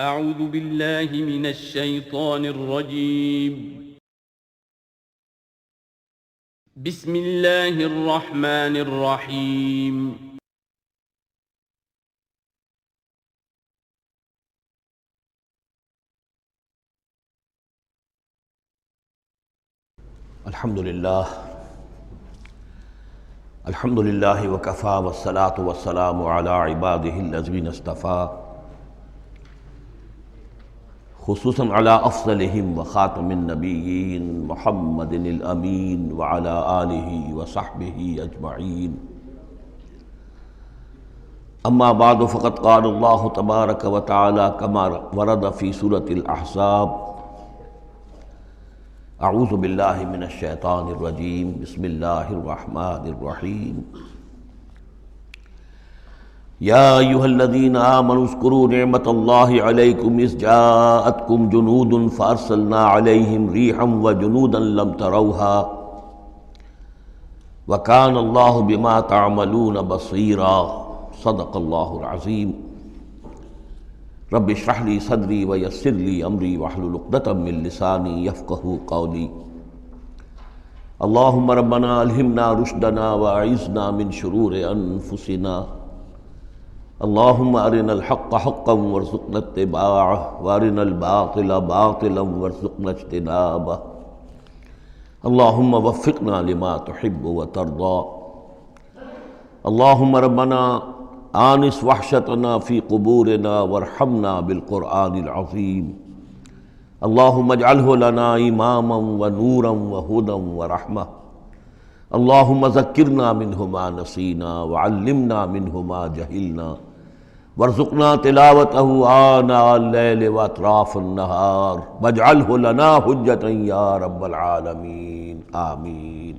اعوذ باللہ من الشیطان الرجیم بسم اللہ الرحمن الرحیم الحمدللہ وکفا والصلاة والسلام علی عبادہ الذین اصطفیٰ خصوصاً علی افضلہم وخاتم النبیین محمد الامین وعلی آلہ وصحبہ اجمعین اما بعد فقد قال اللہ تبارک وتعالی کما ورد فی سورة الاحزاب اعوذ باللہ من الشیطان الرجیم بسم اللہ الرحمن الرحیم یا ایہا الذین آمنوا اذکروا نعمت اللہ علیکم اذ جاءتکم جنود فارسلنا علیہم ریحا وجنودا لم تروہا وکان اللہ بما تعملون بصیرا صدق اللہ العظیم رب اشرح لی صدری ویسر لی امری واحلل عقدۃ من لسانی یفقہوا قولی اللہم ربنا الہمنا رشدنا واعذنا من شرور انفسنا اللہم ارنا الحق حقا وارزقنا اتباعہ وارنا الباطل باطلا وارزقنا اجتنابہ اللہم وفقنا لما تحب وترضى اللہم ربنا آنس وحشتنا فی قبورنا وارحمنا بالقرآن العظیم اللہم اجعلہ لنا اماما ونورا وہدا ورحمہ اللہم ذکرنا منہ ما نسینا وعلمنا منہ ما جہلنا وارزقنا تلاوتہ آناء اللیل واطراف النہار واجعلہ لنا حجتا یا رب العالمین آمین۔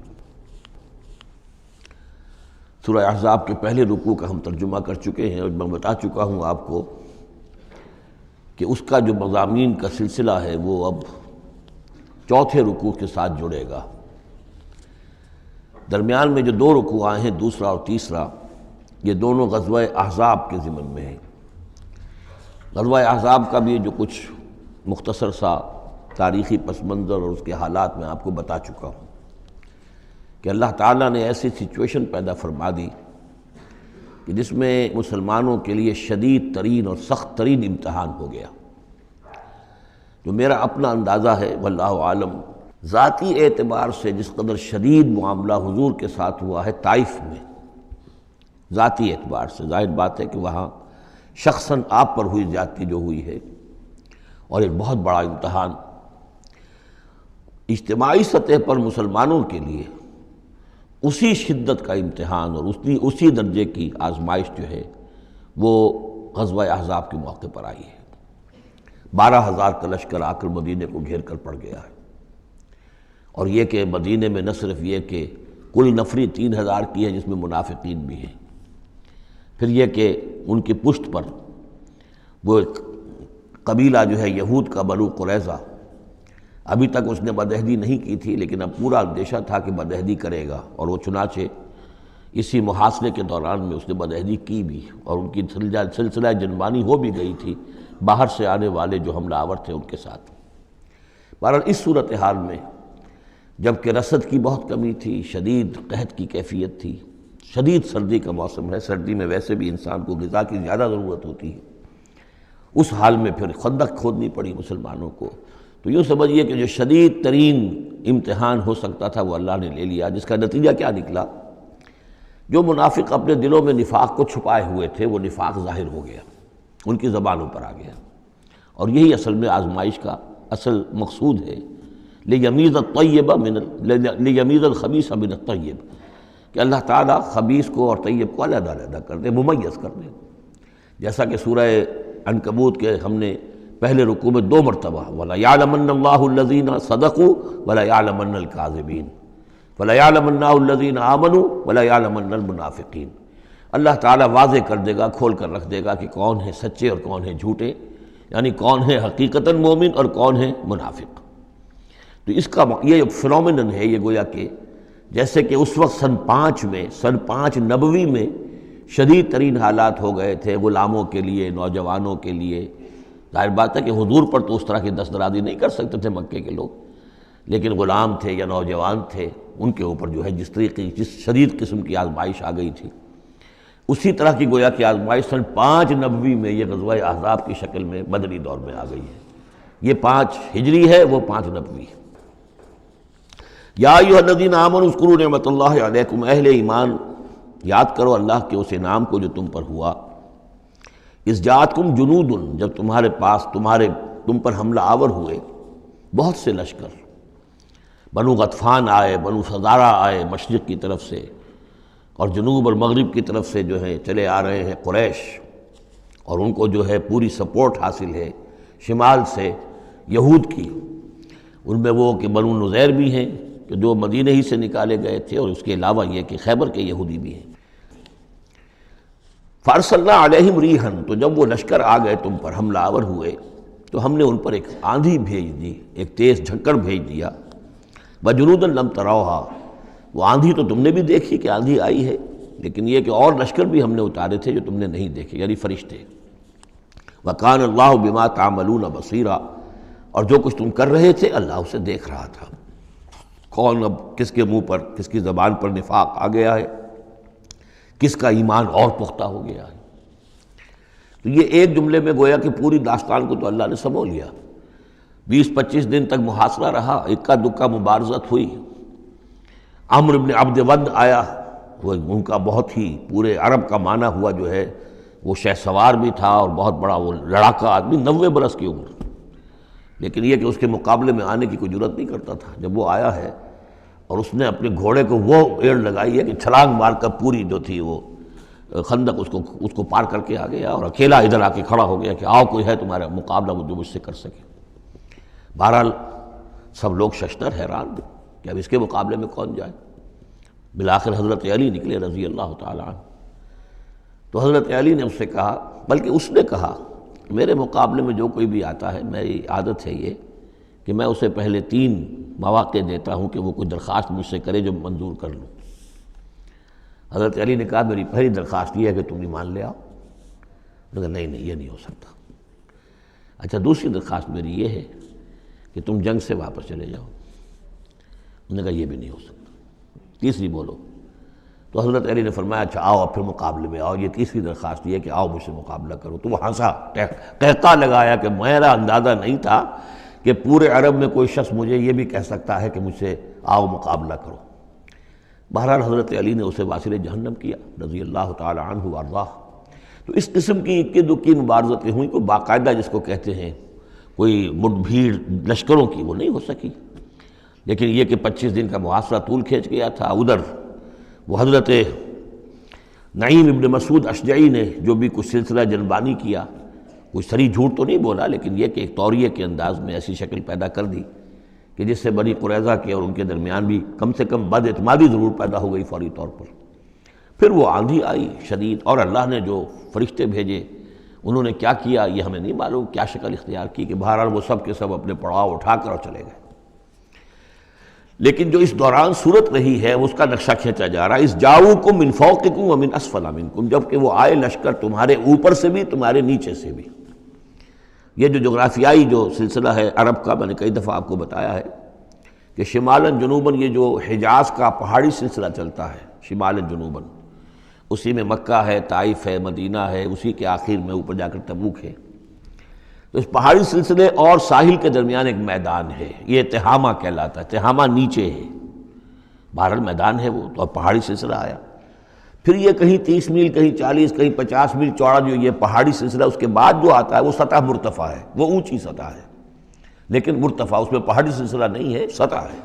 سورہ احزاب کے پہلے رکوع کا ہم ترجمہ کر چکے ہیں اور میں بتا چکا ہوں آپ کو کہ اس کا جو مضامین کا سلسلہ ہے وہ اب چوتھے رکوع کے ساتھ جڑے گا۔ درمیان میں جو دو رکوع آئے ہیں دوسرا اور تیسرا، یہ دونوں غزوہ احزاب کے ضمن میں ہیں۔ غزوہ احزاب کا بھی جو کچھ مختصر سا تاریخی پس منظر اور اس کے حالات میں آپ کو بتا چکا ہوں کہ اللہ تعالیٰ نے ایسی سچویشن پیدا فرما دی کہ جس میں مسلمانوں کے لیے شدید ترین اور سخت ترین امتحان ہو گیا۔ جو میرا اپنا اندازہ ہے واللہ عالم، ذاتی اعتبار سے جس قدر شدید معاملہ حضور کے ساتھ ہوا ہے طائف میں، ذاتی اعتبار سے ظاہر بات ہے کہ وہاں شخصاً آپ پر ہوئی زیادتی جو ہوئی ہے، اور ایک بہت بڑا امتحان اجتماعی سطح پر مسلمانوں کے لیے اسی شدت کا امتحان اور اسی درجے کی آزمائش جو ہے وہ غزوہ احزاب کے موقع پر آئی ہے۔ 12,000 کا لشکر آ کر مدینے کو گھیر کر پڑ گیا ہے، اور یہ کہ مدینے میں نہ صرف یہ کہ کل نفری 3,000 کی ہے جس میں منافقین بھی ہیں، پھر یہ کہ ان کی پشت پر وہ ایک قبیلہ جو ہے یہود کا بنو قریظہ، ابھی تک اس نے بدعہدی نہیں کی تھی لیکن اب پورا اندیشہ تھا کہ بدعہدی کرے گا، اور وہ چنانچہ اسی محاصرے کے دوران میں اس نے بدعہدی کی بھی، اور ان کی سلسلہ جنبانی ہو بھی گئی تھی باہر سے آنے والے جو حملہ آور تھے ان کے ساتھ۔ بہرحال اس صورتحال میں جب کہ رسد کی بہت کمی تھی، شدید قحط کی کیفیت تھی، شدید سردی کا موسم ہے، سردی میں ویسے بھی انسان کو غذا کی زیادہ ضرورت ہوتی ہے، اس حال میں پھر خندق کھودنی پڑی مسلمانوں کو۔ تو یوں سمجھیے کہ جو شدید ترین امتحان ہو سکتا تھا وہ اللہ نے لے لیا، جس کا نتیجہ کیا نکلا؟ جو منافق اپنے دلوں میں نفاق کو چھپائے ہوئے تھے وہ نفاق ظاہر ہو گیا، ان کی زبانوں پر آ گیا، اور یہی اصل میں آزمائش کا اصل مقصود ہے، لیمیز الخبیث من الطیب، کہ اللہ تعالیٰ خبیث کو اور طیب کو علیحدہ علیحدہ کر دے، ممیز کر دے۔ جیسا کہ سورہ عنکبوت کے ہم نے پہلے رکوع میں 2 مرتبہ وَلَيَعْلَمَنَّ اللَّهُ الَّذِينَ صَدَقُوا وَلَيَعْلَمَنَّ الْكَاذِبِينَ وَلَيَعْلَمَنَّ الَّذِينَ آمَنُوا وَلَيَعْلَمَنَّ الْمُنَافِقِينَ۔ اللہ تعالیٰ واضح کر دے گا، کھول کر رکھ دے گا کہ کون ہیں سچے اور کون ہیں جھوٹے، یعنی کون ہے حقیقتاً مومن اور کون ہے منافق۔ تو اس کا یہ فنومینن ہے، یہ گویا کہ جیسے کہ اس وقت سن 5 نبوی میں شدید ترین حالات ہو گئے تھے غلاموں کے لیے، نوجوانوں کے لیے، ظاہر بات ہے کہ حضور پر تو اس طرح کی دست درازی نہیں کر سکتے تھے مکے کے لوگ، لیکن غلام تھے یا نوجوان تھے، ان کے اوپر جو ہے جس شدید قسم کی آزمائش آ گئی تھی، اسی طرح کی گویا کہ آزمائش سن 5 نبوی میں یہ غزوہ احزاب کی شکل میں بدری دور میں آ گئی ہے۔ یہ 5 ہجری ہے، وہ 5 نبوی ہے۔ یا ایھا الذین آمنوا اذکروا نعمت اللہ علیکم، اہل ایمان یاد کرو اللہ کے اس انعام کو جو تم پر ہوا۔ اذ جاءتکم جنود، جب تمہارے پاس تم پر حملہ آور ہوئے بہت سے لشکر، بنو غطفان آئے، بنو فزارہ آئے مشرق کی طرف سے، اور جنوب اور مغرب کی طرف سے جو ہے چلے آ رہے ہیں قریش، اور ان کو جو ہے پوری سپورٹ حاصل ہے شمال سے یہود کی، ان میں وہ کہ بنو نذیر بھی ہیں کہ جو مدینہ ہی سے نکالے گئے تھے، اور اس کے علاوہ یہ کہ خیبر کے یہودی بھی ہیں۔ فارسلنا علیہم ریحًا، تو جب وہ لشکر آ گئے تم پر حملہ آور ہوئے تو ہم نے ان پر ایک آندھی بھیج دی، ایک تیز جھکڑ بھیج دیا۔ وجنودا لم تروہا، وہ آندھی تو تم نے بھی دیکھی کہ آندھی آئی ہے، لیکن یہ کہ اور لشکر بھی ہم نے اتارے تھے جو تم نے نہیں دیکھے، یعنی فرشتے۔ وکان اللہ بما تعملون بصیرا، اور جو کچھ تم کر رہے تھے اللہ اسے دیکھ رہا تھا۔ کون اب کس کے منہ پر، کس کی زبان پر نفاق آ گیا ہے، کس کا ایمان اور پختہ ہو گیا ہے۔ تو یہ ایک جملے میں گویا کہ پوری داستان کو تو اللہ نے سمو لیا۔ 20-25 دن تک محاصرہ رہا، اکا دکا مبارزت ہوئی۔ عمرو بن عبد ود آیا، وہ ان کا بہت ہی پورے عرب کا معنی ہوا جو ہے، وہ شہ سوار بھی تھا اور بہت بڑا وہ لڑاکا آدمی، 90 برس کی عمر، لیکن یہ کہ اس کے مقابلے میں آنے کی کوئی جرت نہیں کرتا تھا۔ جب وہ آیا ہے اور اس نے اپنے گھوڑے کو وہ ایڑ لگائی ہے کہ چھلانگ مار کر پوری جو تھی وہ خندق اس کو پار کر کے آ گیا، اور اکیلا ادھر آ کے کھڑا ہو گیا کہ آؤ کوئی ہے تمہارا مقابلہ وہ جو مجھ سے کر سکے۔ بہرحال سب لوگ ششدر حیران کہ اب اس کے مقابلے میں کون جائے۔ بالآخر حضرت علی نکلے رضی اللہ تعالیٰ عنہ۔ تو حضرت علی نے اس سے کہا، بلکہ اس نے کہا میرے مقابلے میں جو کوئی بھی آتا ہے، میری عادت ہے یہ کہ میں اسے پہلے 3 مواقع دیتا ہوں کہ وہ کوئی درخواست مجھ سے کرے جو منظور کر لوں۔ حضرت علی نے کہا میری پہلی درخواست یہ ہے کہ تم ایمان لے آؤ۔ انہوں نے کہا نہیں یہ نہیں ہو سکتا۔ اچھا دوسری درخواست میری یہ ہے کہ تم جنگ سے واپس چلے جاؤ۔ انہوں نے کہا یہ بھی نہیں ہو سکتا۔ تیسری بولو۔ تو حضرت علی نے فرمایا اچھا آؤ اب پھر مقابلے میں آؤ، یہ تیسری درخواست یہ ہے کہ آؤ مجھ سے مقابلہ کرو۔ تو وہ ہنسا، قہقہ لگایا کہ میرا اندازہ نہیں تھا کہ پورے عرب میں کوئی شخص مجھے یہ بھی کہہ سکتا ہے کہ مجھ سے آؤ مقابلہ کرو۔ بہرحال حضرت علی نے اسے واصل جہنم کیا رضی اللہ تعالی عنہ وارضاہ۔ تو اس قسم کی اکی دکی مبارزتیں ہوئیں، کوئی باقاعدہ جس کو کہتے ہیں کوئی مٹ بھیڑ لشکروں کی وہ نہیں ہو سکی، لیکن یہ کہ 25 دن کا محاصرہ طول کھینچ گیا تھا۔ ادھر وہ حضرت نعیم ابن مسعود اشجعی نے جو بھی کچھ سلسلہ جنبانی کیا، کوئی سری جھوٹ تو نہیں بولا، لیکن یہ کہ ایک توریہ کے انداز میں ایسی شکل پیدا کر دی کہ جس سے بنی قریظہ کے اور ان کے درمیان بھی کم سے کم بد اعتمادی ضرور پیدا ہو گئی فوری طور پر۔ پھر وہ آندھی آئی شدید، اور اللہ نے جو فرشتے بھیجے انہوں نے کیا کیا یہ ہمیں نہیں معلوم، کیا شکل اختیار کی کہ بہرحال وہ سب کے سب اپنے پڑاؤ اٹھا کر اور چلے گئے۔ لیکن جو اس دوران صورت رہی ہے اس کا نقشہ کھینچا جا رہا ہے۔ اس جاؤکم من فوقکم ومن اسفل منکم، جب کہ وہ آئے لشکر تمہارے اوپر سے بھی تمہارے نیچے سے بھی۔ یہ جو جغرافیائی جو سلسلہ ہے عرب کا، میں نے کئی دفعہ آپ کو بتایا ہے کہ شمالاً جنوباً یہ جو حجاز کا پہاڑی سلسلہ چلتا ہے شمالاً جنوباً، اسی میں مکہ ہے، طائف ہے، مدینہ ہے، اسی کے آخر میں اوپر جا کر تبوک ہے۔ تو اس پہاڑی سلسلے اور ساحل کے درمیان ایک میدان ہے، یہ تہامہ کہلاتا ہے۔ تہامہ نیچے ہے، بہرحال میدان ہے وہ، تو اب پہاڑی سلسلہ آیا۔ پھر یہ کہیں 30 میل، کہیں 40، کہیں 50 میل چوڑا جو یہ پہاڑی سلسلہ، اس کے بعد جو آتا ہے وہ سطح مرتفع ہے، وہ اونچی سطح ہے، لیکن مرتفع اس میں پہاڑی سلسلہ نہیں ہے، سطح ہے۔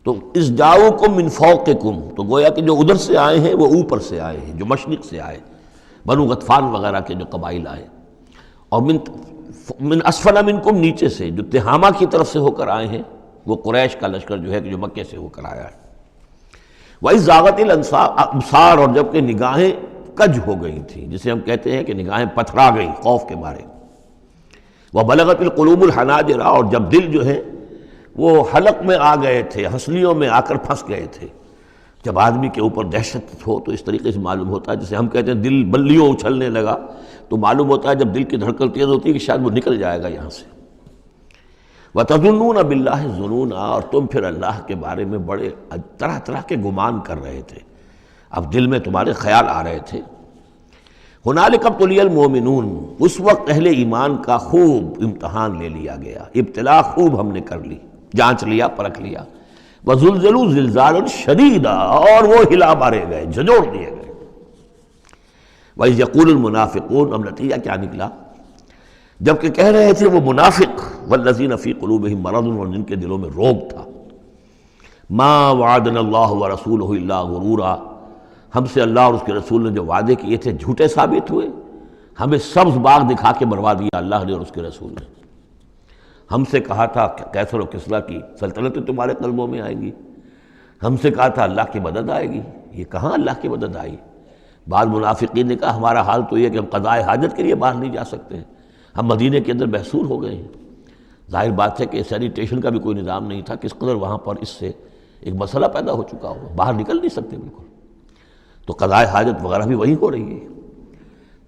تو اس جاؤکم من فوقکم، تو گویا کہ جو ادھر سے آئے ہیں وہ اوپر سے آئے ہیں، جو مشرق سے آئے، بنو غطفان وغیرہ کے جو قبائل آئے، اور من اسفل منکم نیچے سے جو تہامہ کی طرف سے ہو کر آئے ہیں وہ قریش کا لشکر جو ہے کہ جو مکے سے ہو کر آیا ہے۔ وَإِذْ زَاغَتِ الْأَبْصَارُ، اور جب کہ نگاہیں کج ہو گئی تھیں، جسے ہم کہتے ہیں کہ نگاہیں پتھرا گئیں خوف کے مارے۔ وَبَلَغَتِ الْقُلُوبُ الْحَنَاجِرَ، اور جب دل جو ہے وہ حلق میں آ گئے تھے، ہنسلیوں میں آ کر پھنس گئے تھے۔ جب آدمی کے اوپر دہشت ہو تو اس طریقے سے معلوم ہوتا ہے، جیسے ہم کہتے ہیں دل بلیوں اچھلنے لگا، تو معلوم ہوتا ہے جب دل کی دھڑکن تیز ہوتی ہے کہ شاید وہ نکل جائے گا یہاں سے۔ وَتَظُنُّونَ بِاللَّهِ الظُّنُونَ، اور تم پھر اللہ کے بارے میں بڑے طرح طرح کے گمان کر رہے تھے، اب دل میں تمہارے خیال آ رہے تھے۔ ہنالک ابتلی المؤمنون، اس وقت اہل ایمان کا خوب امتحان لے لیا گیا، ابتلا خوب ہم نے کر لی، جانچ لیا، پرکھ لیا۔ وزلزلوا زلزالا شدیدا، اور وہ ہلا مارے گئے، جھنجھوڑ دیے گئے۔ وَإِذْ يَقُولُ الْمُنَافِقُونَ، اب نتیجہ کیا نکلا؟ جبکہ کہہ رہے تھے وہ منافق، والذین فی قلوبہم مرض، اور جن کے دلوں میں روگ تھا، ما وعدنا اللہ ورسولہ الا غرورا، ہم سے اللہ اور اس کے رسول نے جو وعدے کیے تھے جھوٹے ثابت ہوئے، ہمیں سبز باغ دکھا کے مروا دیا اللہ نے اور اس کے رسول نے۔ ہم سے کہا تھا کیسر و کسریٰ کی سلطنتیں تمہارے قلبوں میں آئیں گی، ہم سے کہا تھا اللہ کی مدد آئے گی، یہ کہاں اللہ کی مدد آئی؟ بعض منافقین نے کہا ہمارا حال تو یہ کہ ہم قضائے حاجت کے لیے باہر نہیں جا سکتے ہیں، ہم مدینے کے اندر محصور ہو گئے ہیں۔ ظاہر بات ہے کہ سینیٹیشن کا بھی کوئی نظام نہیں تھا، کس قدر وہاں پر اس سے ایک مسئلہ پیدا ہو چکا ہو، باہر نکل نہیں سکتے بالکل، تو قضائے حاجت وغیرہ بھی وہیں ہو رہی ہے۔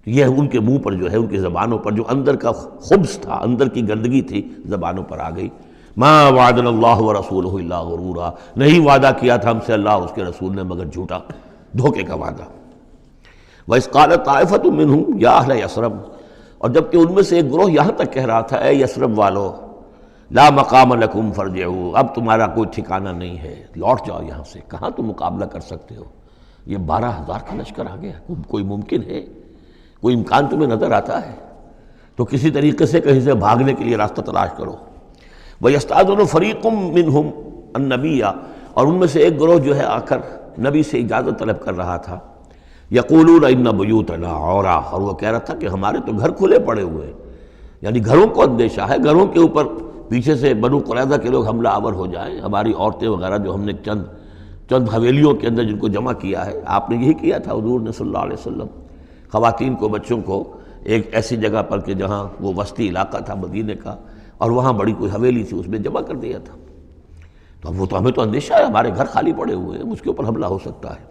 تو یہ ان کے منہ پر جو ہے، ان کی زبانوں پر جو اندر کا خبث تھا، اندر کی گندگی تھی، زبانوں پر آ گئی۔ ما وعدنا اللہ ورسولہ الا غرورا، نہیں وعدہ کیا تھا ہم سے اللہ اور اس کے رسول نے مگر جھوٹا، دھوکے کا وعدہ۔ وَإِذْ قَالَتْ طَائِفَةٌ مِّنْهُمْ يَا أَهْلَ يَثْرِبَ، اور جبکہ ان میں سے ایک گروہ یہاں تک کہہ رہا تھا اے یثرب والو، لا مقام لکم فارجعوا، اب تمہارا کوئی ٹھکانہ نہیں ہے، لوٹ جاؤ یہاں سے، کہاں تم مقابلہ کر سکتے ہو، یہ 12,000 کا لشکر آ گیا، کوئی ممکن ہے، کوئی امکان تمہیں نظر آتا ہے؟ تو کسی طریقے سے کہیں سے بھاگنے کے لیے راستہ تلاش کرو۔ وَيَسْتَأْذِنُ فَرِيقٌ مِّنْهُمْ النَّبِيَّ، اور ان میں سے ایک گروہ جو ہے آ کر نبی سے اجازت طلب کر رہا تھا، یقولون ان بیوتنا عورا، اور وہ کہہ رہا تھا کہ ہمارے تو گھر کھلے پڑے ہوئے ہیں، یعنی گھروں کو اندیشہ ہے، گھروں کے اوپر پیچھے سے بنو قریظہ کے لوگ حملہ آور ہو جائیں، ہماری عورتیں وغیرہ جو ہم نے چند حویلیوں کے اندر جن کو جمع کیا ہے، آپ نے یہی کیا تھا حضور نے صلی اللہ علیہ وسلم، خواتین کو بچوں کو ایک ایسی جگہ پر کہ جہاں وہ وسطی علاقہ تھا مدینے کا، اور وہاں بڑی کوئی حویلی تھی اس میں جمع کر دیا تھا، تو اب وہ تو ہمیں تو اندیشہ ہے، ہمارے گھر خالی پڑے ہوئے ہیں، اس کے اوپر حملہ ہو سکتا ہے۔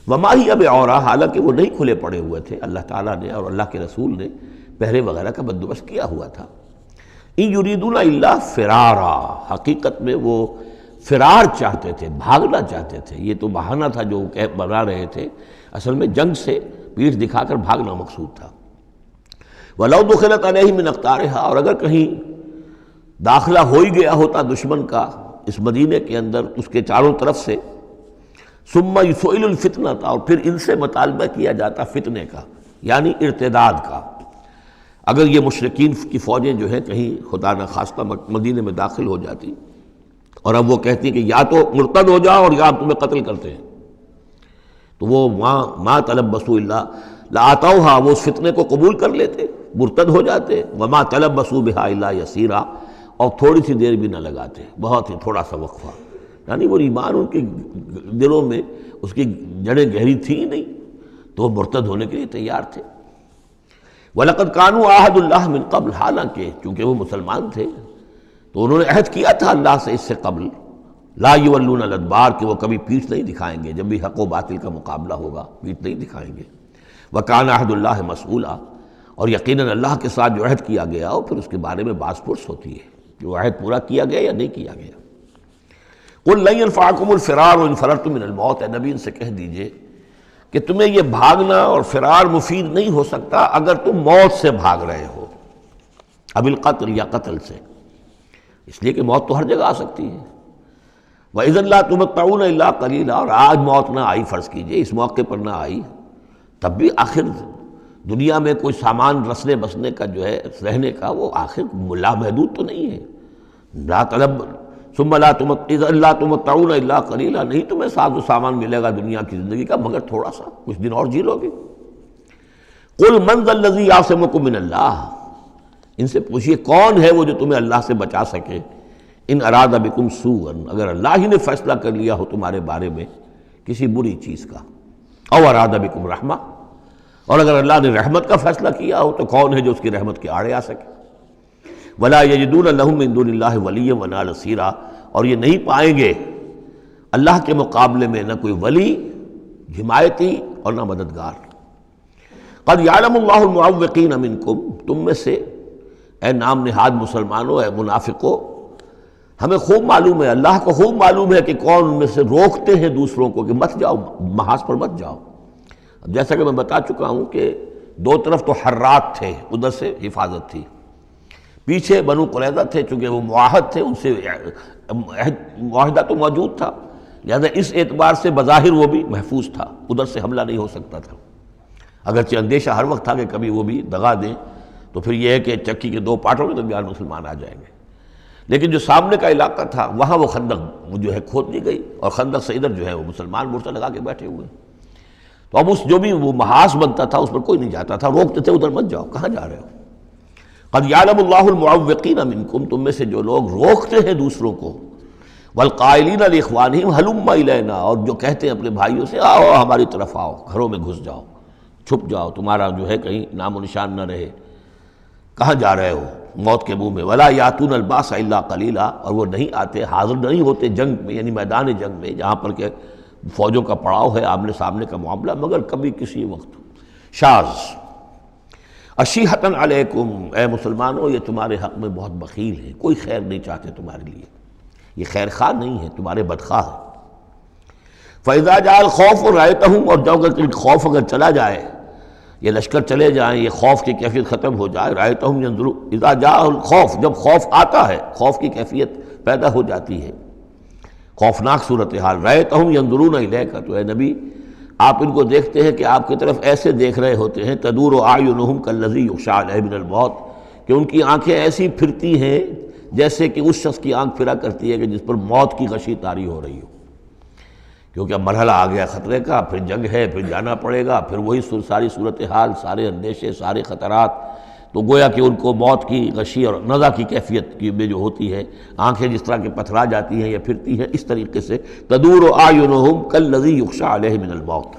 وما ہی اب عورا، حالانکہ وہ نہیں کھلے پڑے ہوئے تھے، اللہ تعالیٰ نے اور اللہ کے رسول نے پہرے وغیرہ کا بندوبست کیا ہوا تھا۔ ان یریدون الا فرارا، حقیقت میں وہ فرار چاہتے تھے، بھاگنا چاہتے تھے، یہ تو بہانہ تھا جو بنا رہے تھے، اصل میں جنگ سے پیٹھ دکھا کر بھاگنا مقصود تھا۔ وَلَوْ دُخِلَتْ عَلَيْهِمْ مِنْ أَقْطَارِهَا، اور اگر کہیں داخلہ ہو ہی گیا ہوتا دشمن کا اس مدینے کے اندر اس کے چاروں طرف سے، ثم يسئل الفتنہ، اور پھر ان سے مطالبہ کیا جاتا فتنے کا، یعنی ارتداد کا۔ اگر یہ مشرکین کی فوجیں جو ہیں کہیں خدا نخواستہ مدینے میں داخل ہو جاتی اور اب وہ کہتی کہ یا تو مرتد ہو جاؤ اور یا ہم تمہیں قتل کرتے ہیں، تو وہ ما تلبسوا الا لآتوہا، وہ اس فتنے کو قبول کر لیتے، مرتد ہو جاتے، وما تلبسوا بہا الا یسیرا، اور تھوڑی سی دیر بھی نہ لگاتے، بہت ہی تھوڑا سا وقفہ، یعنی وہ ایمان ان کے دلوں میں اس کی جڑیں گہری تھی ہی نہیں، تو وہ مرتد ہونے کے لیے تیار تھے۔ وَلَقَدْ كَانُوا عَاهَدُوا اللَّهِ مِن قَبْلُ، حالانکہ چونکہ وہ مسلمان تھے تو انہوں نے عہد کیا تھا اللہ سے اس سے قبل، لا يولون الادبار، کہ وہ کبھی پیٹھ نہیں دکھائیں گے، جب بھی حق و باطل کا مقابلہ ہوگا پیٹھ نہیں دکھائیں گے۔ وَكَانَ عَهْدُ اللَّهِ مَسْئُولًا، اور یقیناً اللہ کے ساتھ جو عہد کیا گیا اور پھر اس کے بارے میں باز پرس ہوتی ہے کہ وہ عہد پورا کیا گیا یا نہیں کیا گیا۔ قُلْ لَن يَنفَعَكُمُ الْفِرَارُ إِنْ فَرَرْتُم مِّنَ الْمَوْتِ، اے نبی ان سے کہہ دیجئے کہ تمہیں یہ بھاگنا اور فرار مفید نہیں ہو سکتا اگر تم موت سے بھاگ رہے ہو، اب القتل یا قتل سے، اس لیے کہ موت تو ہر جگہ آ سکتی ہے۔ وَإِذًا لَا تُمَتَّعُونَ إِلَّا قَلِيلًا، اور آج موت نہ آئی، فرض کیجئے اس موقع پر نہ آئی، تب بھی آخر دنیا میں کوئی سامان رسنے بسنے کا جو ہے رہنے کا وہ آخر لامحدود تو نہیں ہے۔ لا طلب ثم لا تمتعون الا قلیلا، نہیں تمہیں ساز و سامان ملے گا دنیا کی زندگی کا مگر تھوڑا سا، کچھ دن اور جی لو گے۔ قل من ذا الذی یعصمکم من اللہ، ان سے پوچھئے کون ہے وہ جو تمہیں اللہ سے بچا سکے، ان اراد بکم سوءا، اگر اللہ ہی نے فیصلہ کر لیا ہو تمہارے بارے میں کسی بری چیز کا، او اراد بکم رحمہ، اور اگر اللہ نے رحمت کا فیصلہ کیا ہو تو کون ہے جو اس کی رحمت کے آڑے آ سکے۔ وَلَا يَجِدُونَ لَهُم مِّن دُونِ اللَّهِ وَلِيًّا وَلَا نَصِيرًا، اور یہ نہیں پائیں گے اللہ کے مقابلے میں نہ کوئی ولی حمایتی اور نہ مددگار۔ قد یعلم اللہ المعوقین منکم، تم میں سے اے نام نہاد مسلمانوں، اے منافقوں، ہمیں خوب معلوم ہے، اللہ کو خوب معلوم ہے کہ کون ان میں سے روکتے ہیں دوسروں کو کہ مت جاؤ، محاذ پر مت جاؤ۔ جیسا کہ میں بتا چکا ہوں کہ دو طرف تو حرات تھے، ادھر سے حفاظت تھی، پیچھے بنو قریظہ تھے، چونکہ وہ معاہد تھے، ان سے معاہدہ تو موجود تھا، لہذا اس اعتبار سے بظاہر وہ بھی محفوظ تھا، ادھر سے حملہ نہیں ہو سکتا تھا، اگرچہ اندیشہ ہر وقت تھا کہ کبھی وہ بھی دغا دیں تو پھر یہ ہے کہ چکی کے دو پارٹوں کے درمیان مسلمان آ جائیں گے۔ لیکن جو سامنے کا علاقہ تھا وہاں وہ خندق جو ہے کھود دی گئی، اور خندق سے ادھر جو ہے وہ مسلمان مرچہ لگا کے بیٹھے ہوئے، تو اب اس جو بھی وہ محاذ بنتا تھا اس پر کوئی نہیں جاتا تھا، روکتے تھے ادھر مت جاؤ، کہاں جا رہے ہو۔ قد یعلم اللہ المعوقین منکم، تم میں سے جو لوگ روکتے ہیں دوسروں کو، والقائلین لاخوانہم ہلم الینا، اور جو کہتے ہیں اپنے بھائیوں سے آؤ ہماری طرف آؤ، گھروں میں گھس جاؤ، چھپ جاؤ، تمہارا جو ہے کہیں نام و نشان نہ رہے، کہاں جا رہے ہو موت کے منہ میں۔ ولا یاتون الباس الا قلیلا، اور وہ نہیں آتے، حاضر نہیں ہوتے جنگ میں، یعنی میدان جنگ میں جہاں پر کہ فوجوں کا پڑاؤ ہے، آمنے سامنے کا معاملہ، مگر کبھی کسی وقت۔ شاذ اشیحۃ علیکم، اے مسلمانوں یہ تمہارے حق میں بہت بخیل ہیں، کوئی خیر نہیں چاہتے تمہارے لیے، یہ خیر خواہ نہیں ہے، تمہارے بدخواہ ہیں۔ فَإِذَا جَاءَ الْخَوْفُ رَأَيْتَهُمْ، اور جب خوف اگر چلا جائے، یہ لشکر چلے جائیں، یہ خوف کی کیفیت ختم ہو جائے، رَأَيْتَهُمْ يَنظُرُونَ، اذا جاء الخوف، جب خوف آتا ہے، خوف کی کیفیت پیدا ہو جاتی ہے، خوفناک صورتحال، رَأَيْتَهُمْ يَنظُرُونَ إِلَيْكَ، تو اے نبی آپ ان کو دیکھتے ہیں کہ آپ کی طرف ایسے دیکھ رہے ہوتے ہیں، تدور اعینہم کالذی یغشی علیہ من الموت، کہ ان کی آنکھیں ایسی پھرتی ہیں جیسے کہ اس شخص کی آنکھ پھرا کرتی ہے کہ جس پر موت کی غشی طاری ہو رہی ہو، کیونکہ اب مرحلہ آ گیا خطرے کا، پھر جنگ ہے، پھر جانا پڑے گا، پھر وہی ساری صورتحال، سارے اندیشے، سارے خطرات، تو گویا کہ ان کو موت کی غشی اور نزع کی کیفیت کی میں جو ہوتی ہے، آنکھیں جس طرح کے پتھرا جاتی ہیں یا پھرتی ہیں، اس طریقے سے تدور اعینہم کالذی یغشی علیہ من الموت۔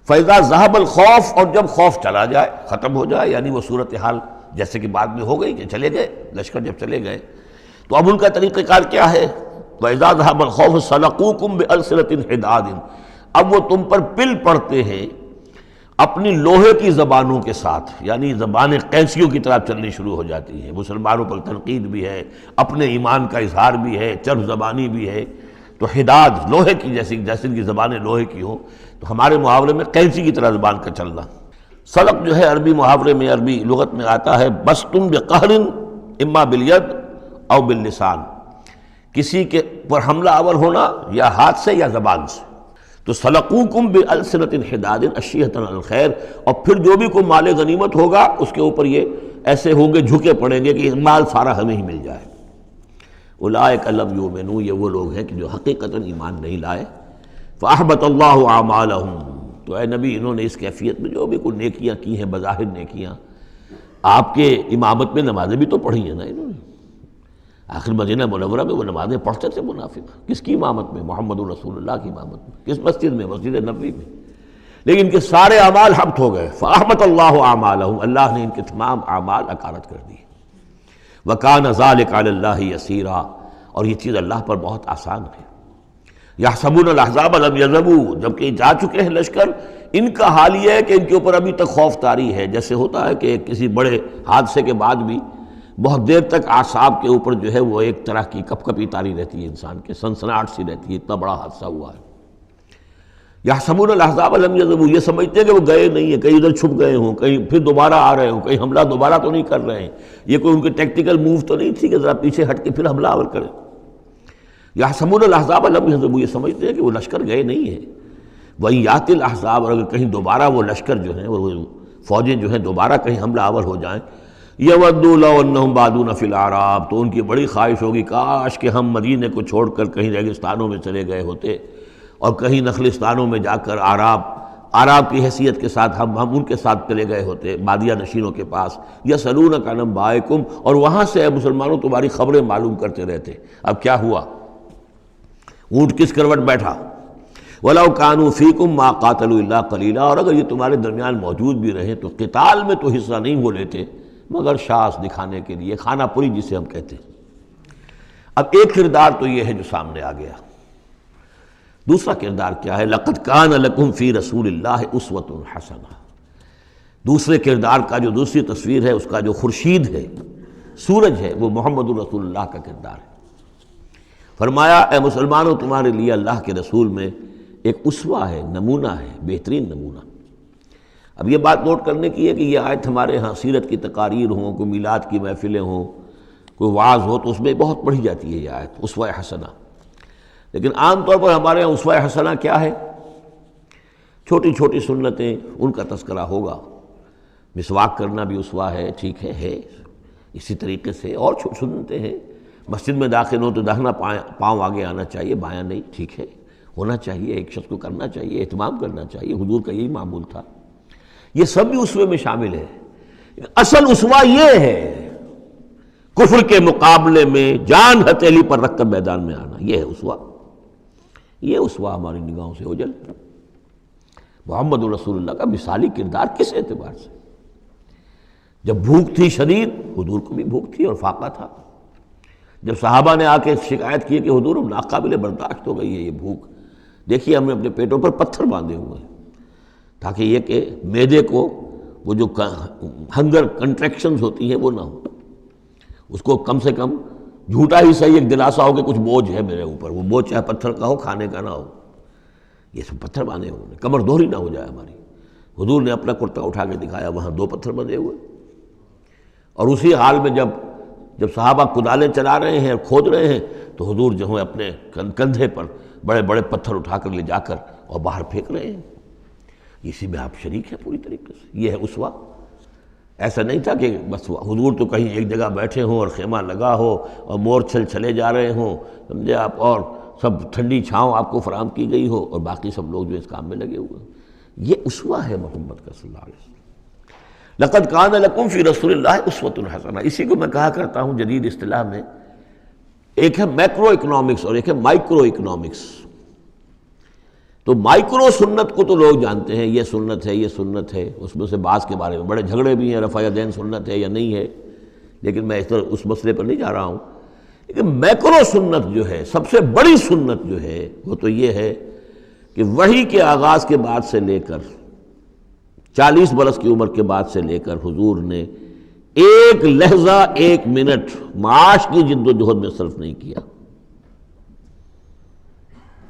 فاذا ذهب الخوف، اور جب خوف چلا جائے، ختم ہو جائے، یعنی وہ صورتحال جیسے کہ بعد میں ہو گئی کہ چلے گئے لشکر، جب چلے گئے تو اب ان کا طریقہ کار کیا ہے؟ وَإِذَا ذَهَبَ الْخَوْفُ صَلَقُوكُمْ بِأَلْسِنَةٍ حِدَادٍ، اب وہ تم پر پل پڑتے ہیں اپنی لوہے کی زبانوں کے ساتھ، یعنی زبانیں قینچیوں کی طرح چلنی شروع ہو جاتی ہیں، مسلمانوں پر تنقید بھی ہے، اپنے ایمان کا اظہار بھی ہے، چرب زبانی بھی ہے، تو حداد لوہے کی جیسے ان کی زبانیں لوہے کی ہوں، تو ہمارے محاورے میں قینچی کی طرح زبان کا چلنا۔ سلق جو ہے عربی محاورے میں، عربی لغت میں آتا ہے بسطن بقہر اما بالید او باللسان، کسی کے پر حملہ آور ہونا یا ہاتھ سے یا زبان سے۔ تو سلقوکم بالسنۃ حداد اشیۃ علی الخیر، اور پھر جو بھی کوئی مال غنیمت ہوگا اس کے اوپر یہ ایسے ہوں گے، جھکے پڑیں گے کہ مال سارا ہمیں ہی مل جائے۔ اولئک لم یؤمنوا، یہ وہ لوگ ہیں کہ جو حقیقتاً ایمان نہیں لائے۔ فاحبط اللہ اعمالہم، تو اے نبی انہوں نے اس کیفیت میں جو بھی کوئی نیکیاں کی ہیں، بظاہر نیکیاں، آپ کے امامت میں نمازیں بھی تو پڑھی ہیں نا انہوں نے، آخر مدینہ منورہ میں وہ نمازیں پڑھتے تھے منافق، کس کی امامت میں؟ محمد رسول اللہ کی امامت میں، کس مسجد میں؟ مسجد نبوی میں، لیکن ان کے سارے اعمال حبط ہو گئے۔ فاحبط اللہ اعمالہم، اللہ نے ان کے تمام اعمال اکارت کر دیے۔ وکان ذلک علی اللہ یسیرا، اور یہ چیز اللہ پر بہت آسان ہے۔ یحسبون الاحزاب لم یذهبوا، جبکہ جا چکے ہیں لشکر، ان کا حال یہ ہے کہ ان کے اوپر ابھی تک خوف طاری ہے، جیسے ہوتا ہے کہ کسی بڑے حادثے کے بعد بھی بہت دیر تک اعصاب کے اوپر جو ہے وہ ایک طرح کی کپ کپی طاری رہتی ہے، انسان کے سنسناہٹ سی رہتی ہے، اتنا بڑا حادثہ ہوا ہے۔ یحسبون الاحزاب لم یذهبوا، یہ سمجھتے ہیں کہ وہ گئے نہیں ہیں، کہیں ادھر چھپ گئے ہوں، کہیں پھر دوبارہ آ رہے ہوں، کہیں حملہ دوبارہ تو نہیں کر رہے ہیں، یہ کوئی ان کے ٹیکٹیکل موو تو نہیں تھی کہ ذرا پیچھے ہٹ کے پھر حملہ آور کریں۔ یحسبون الاحزاب لم یذهبوا، یہ سمجھتے ہیں کہ وہ لشکر گئے نہیں ہیں۔ وَإِن یأتِ الاحزاب، اور اگر کہیں دوبارہ وہ لشکر جو ہیں، وہ فوجیں جو ہیں دوبارہ کہیں حملہ آور ہو جائیں، یودوا لو انہم بادون فی الاعراب، تو ان کی بڑی خواہش ہوگی کاش کہ ہم مدینے کو چھوڑ کر کہیں ریگستانوں میں چلے گئے ہوتے، اور کہیں نخلستانوں میں جا کر اعراب کی حیثیت کے ساتھ ہم ان کے ساتھ چلے گئے ہوتے، بادیہ نشینوں کے پاس۔ یسألونک عن انبائکم، اور وہاں سے اے مسلمانوں تمہاری خبریں معلوم کرتے رہتے، اب کیا ہوا، اونٹ کس کروٹ بیٹھا۔ وَلَوْ كَانُوا فِيكُمْ مَا قَاتَلُوا إِلَّا قَلِيلًا، اور اگر یہ تمہارے درمیان موجود بھی رہے تو قتال میں تو حصہ نہیں وہ لیتے مگر شاس دکھانے کے لیے، خانہ پوری جسے ہم کہتے ہیں۔ اب ایک کردار تو یہ ہے جو سامنے آ گیا، دوسرا کردار کیا ہے؟ لقد کان لکم فی رسول اللہ اسوۃ حسنہ. دوسرے کردار کا جو دوسری تصویر ہے، اس کا جو خورشید ہے، سورج ہے، وہ محمد الرسول اللہ کا کردار ہے. فرمایا اے مسلمانوں، تمہارے لیے اللہ کے رسول میں ایک اسوہ ہے، نمونہ ہے، بہترین نمونہ. اب یہ بات نوٹ کرنے کی ہے کہ یہ آیت ہمارے ہاں سیرت کی تقاریر ہوں، کوئی میلاد کی محفلیں ہوں، کوئی وعظ ہو، تو اس میں بہت پڑھی جاتی ہے یہ آیت اسوہ حسنہ. لیکن عام طور پر ہمارے ہاں اسوہ حسنہ کیا ہے؟ چھوٹی چھوٹی سنتیں، ان کا تذکرہ ہوگا. مسواک کرنا بھی اسوہ ہے، ٹھیک ہے. اسی طریقے سے اور سنتیں ہیں. مسجد میں داخل ہو تو داہنا پاؤں آگے آنا چاہیے، بایاں نہیں، ٹھیک ہے، ہونا چاہیے. ایک شخص کو کرنا چاہیے، اہتمام کرنا چاہیے. حضور کا یہی معمول تھا. یہ سب بھی اسوے میں شامل ہے. اصل اسوہ یہ ہے کفر کے مقابلے میں جان ہتھیلی پر رکھ کر میدان میں آنا. یہ ہے اسوہ. یہ اسوہ ہماری نگاہوں سے اوجھل. محمد رسول اللہ کا مثالی کردار کس اعتبار سے؟ جب بھوک تھی شدید، حضور کو بھی بھوک تھی اور فاقہ تھا. جب صحابہ نے آ کے شکایت کی کہ حضور ناقابل برداشت ہو گئی ہے یہ بھوک، دیکھیے ہم نے اپنے پیٹوں پر پتھر باندھے ہوئے ہیں تاکہ یہ کہ معدے کو وہ جو ہنگر کنٹریکشنز ہوتی ہیں وہ نہ ہو. اس کو کم سے کم جھوٹا ہی صحیح ایک دلاسا ہو کہ کچھ بوجھ ہے میرے اوپر. وہ بوجھ چاہے پتھر کا ہو، کھانے کا نہ ہو. یہ سب پتھر باندھے ہوئے، کمر دوہری نہ ہو جائے ہماری. حضور نے اپنا کرتا اٹھا کے دکھایا، وہاں 2 پتھر بندھے ہوئے. اور اسی حال میں جب صحابہ کدالیں چلا رہے ہیں اور کھود رہے ہیں تو حضور جو ہے اپنے کندھے پر بڑے بڑے پتھر اٹھا کر لے جا کر اور باہر پھینک رہے ہیں. اسی میں آپ شریک ہیں پوری طریقے سے. یہ ہے اسوہ. ایسا نہیں تھا کہ بس حضور تو کہیں ایک جگہ بیٹھے ہوں اور خیمہ لگا ہو اور مور چھل چلے جا رہے ہوں، سمجھے آپ، اور سب ٹھنڈی چھاؤں آپ کو فراہم کی گئی ہو اور باقی سب لوگ جو اس کام میں لگے ہوئے ہیں. یہ اسوہ ہے محمد کا صلی اللہ علیہ وسلم. لقد کان لکم فی رسول اللہ اسوۃ حسنہ. اسی کو میں کہا کرتا ہوں جدید اصطلاح میں، ایک ہے میکرو اکنامکس اور ایک ہے مائکرو اکنامکس. تو مائکرو سنت کو تو لوگ جانتے ہیں، یہ سنت ہے، یہ سنت ہے. اس میں سے بعض کے بارے میں بڑے جھگڑے بھی ہیں، رفع یدین سنت ہے یا نہیں ہے، لیکن میں اس مسئلے پر نہیں جا رہا ہوں. لیکن میکرو سنت جو ہے، سب سے بڑی سنت جو ہے، وہ تو یہ ہے کہ وحی کے آغاز کے بعد سے لے کر 40 برس کی عمر کے بعد سے لے کر حضور نے ایک لحظہ، ایک منٹ معاش کی جد و جہد میں صرف نہیں کیا.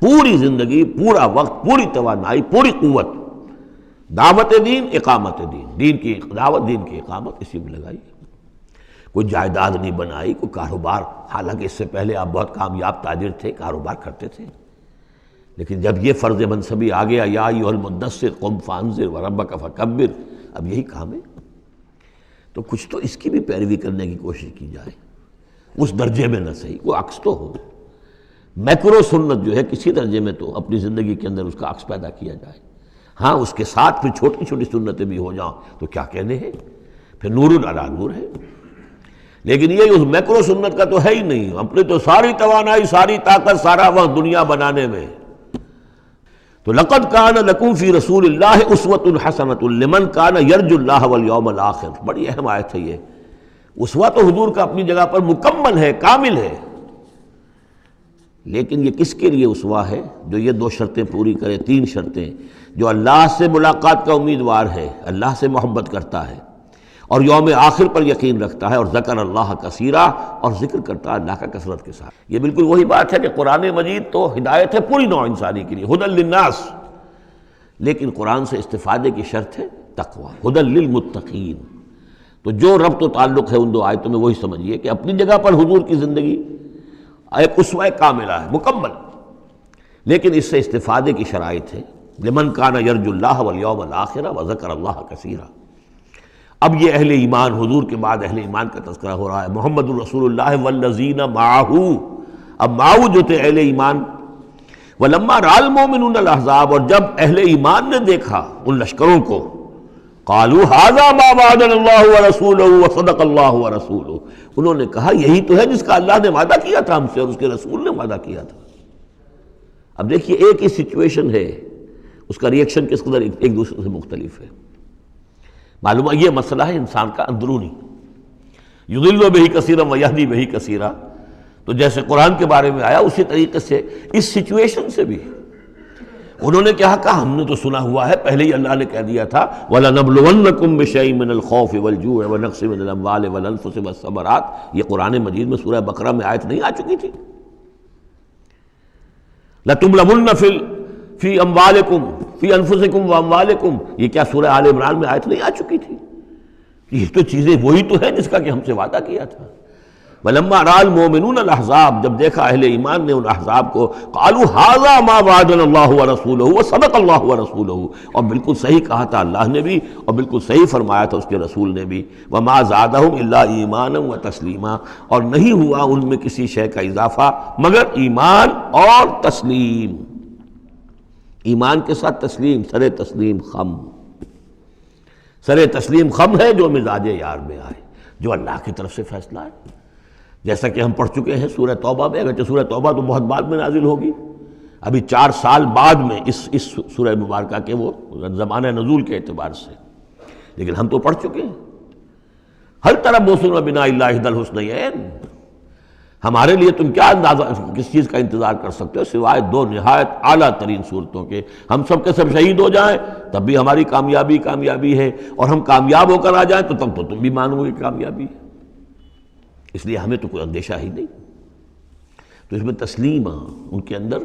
پوری زندگی، پورا وقت، پوری توانائی، پوری قوت دعوت دین، اقامت دین، دین کی دعوت، دین کی اقامت، اسی میں لگائی. کوئی جائیداد نہیں بنائی، کوئی کاروبار. حالانکہ اس سے پہلے آپ بہت کامیاب تاجر تھے، کاروبار کرتے تھے، لیکن جب یہ فرض منصبی آ گیا، یا ایھا المدثر قم فانذر وربک فکبر، اب یہی کام ہے. تو کچھ تو اس کی بھی پیروی کرنے کی کوشش کی جائے، اس درجے میں نہ صحیح، وہ عکس تو ہو. میکرو سنت جو ہے کسی درجے میں تو اپنی زندگی کے اندر اس کا عکس پیدا کیا جائے. ہاں اس کے ساتھ پھر چھوٹی چھوٹی سنتیں بھی ہو جاؤں تو کیا کہنے ہیں، پھر نور علی نور ہے. لیکن یہ اس میکرو سنت کا تو ہے ہی نہیں. اپنے تو ساری توانائی، ساری طاقت، سارا وقت دنیا بنانے میں. تو لقد کان لکم فی رسول اللہ اسوۃ حسنۃ لمن کان یرجو اللہ والیوم الآخر. بڑی اہم آیت ہے یہ. اسوہ تو حضور کا اپنی جگہ پر مکمل ہے، کامل ہے، لیکن یہ کس کے لیے اسوہ ہے؟ جو یہ 2 شرطیں پوری کرے، 3 شرطیں. جو اللہ سے ملاقات کا امیدوار ہے، اللہ سے محبت کرتا ہے اور یوم آخر پر یقین رکھتا ہے، اور ذکر اللہ کثیرا، اور ذکر کرتا ہے اللہ کا کثرت کے ساتھ. یہ بالکل وہی بات ہے کہ قرآن مجید تو ہدایت ہے پوری نوع انسانی کے لیے، ھدی للناس، لیکن قرآن سے استفادے کی شرط ہے تقوی، ھدی للمتقین. تو جو ربط و تعلق ہے ان 2 آیتوں میں وہی سمجھیے کہ اپنی جگہ پر حضور کی زندگی ایک اسوہ کاملہ ہے، مکمل، لیکن اس سے استفادے کی شرائط ہے. لمن کان یرجو اللہ والیوم الآخر وذکر اللہ کثیرا. اب یہ اہل ایمان، حضور کے بعد اہل ایمان کا تذکرہ ہو رہا ہے. محمد الرسول اللہ والذین معہ. اب معہ جو تھے اہل ایمان. ولما رأى المؤمنون الاحزاب، اور جب اہل ایمان نے دیکھا ان لشکروں کو، قالوا ھذا ما وعدنا اللہ ورسولہ وصدق اللہ ورسولہ، انہوں نے کہا یہی تو ہے جس کا اللہ نے وعدہ کیا تھا ہم سے اور اس کے رسول نے وعدہ کیا تھا. اب دیکھیے ایک ہی سچویشن ہے، اس کا ری ایکشن کس قدر ایک دوسرے سے مختلف ہے. معلوم ہے یہ مسئلہ ہے انسان کا اندرونی. یضل بہ کثیرا ویہدی بہ کثیرا. تو جیسے قرآن کے بارے میں آیا اسی طریقے سے اس سچویشن سے بھی انہوں نے کیا کہا؟ ہم نے تو سنا ہوا ہے، پہلے ہی اللہ نے کہہ دیا تھا وَلَنَبْلُوَنَّكُمْ بِشَيْءٍ مِّنَ الْخَوْفِ وَالْجُوعِ وَنَقْصٍ مِّنَ الْأَمْوَالِ وَالْأَنفُسِ وَالثَّمَرَاتِ، یہ قرآن مجید میں سورہ بقرہ میں آیت نہیں آ چکی تھی؟ لَتُبْلَوُنَّ فِي أَمْوَالِكُمْ فِي أَنفُسِكُمْ وَأَمْوَالِكُمْ، یہ کیا سورہ آل عمران میں آیت نہیں آ چکی تھی؟ یہ تو چیزیں وہی تو ہیں جس کا کہ ہم سے وعدہ کیا تھا۔ وَلَمَّا رَأَى الْمُؤْمِنُونَ الْأَحْزَابَ، جب دیکھا اہل ایمان نے ان احزاب کو، قالوا هذا ما وعدنا اللہ ورسولہ وصدق اللہ ورسولہ، اور بالکل صحیح کہا تھا اللہ نے بھی اور بالکل صحیح فرمایا تھا اس کے رسول نے بھی، وما زادہم الا ایمانا وتسلیما، اور نہیں ہوا ان میں کسی شے کا اضافہ مگر ایمان اور تسلیم، ایمان کے ساتھ تسلیم، سر تسلیم خم، سر تسلیم خم ہے جو مزاج یار میں آئے، جو اللہ کی طرف سے فیصلہ ہے، جیسا کہ ہم پڑھ چکے ہیں سورہ توبہ میں، اگرچہ سورہ توبہ تو بہت بعد میں نازل ہوگی، ابھی 4 سال بعد میں اس سورہ مبارکہ کے وہ زمانہ نزول کے اعتبار سے، لیکن ہم تو پڑھ چکے ہیں ہر طرح موسم بنا اللہ احد الحسنین، ہمارے لیے تم کیا اندازہ کس چیز کا انتظار کر سکتے ہو سوائے 2 نہایت اعلیٰ ترین صورتوں کے، ہم سب کے سب شہید ہو جائیں تب بھی ہماری کامیابی ہے، اور ہم کامیاب ہو کر آ جائیں تو تب تو تم بھی مانو گے کامیابی ہے، اس لیے ہمیں تو کوئی اندیشہ ہی نہیں۔ تو اس میں تسلیم ان کے اندر،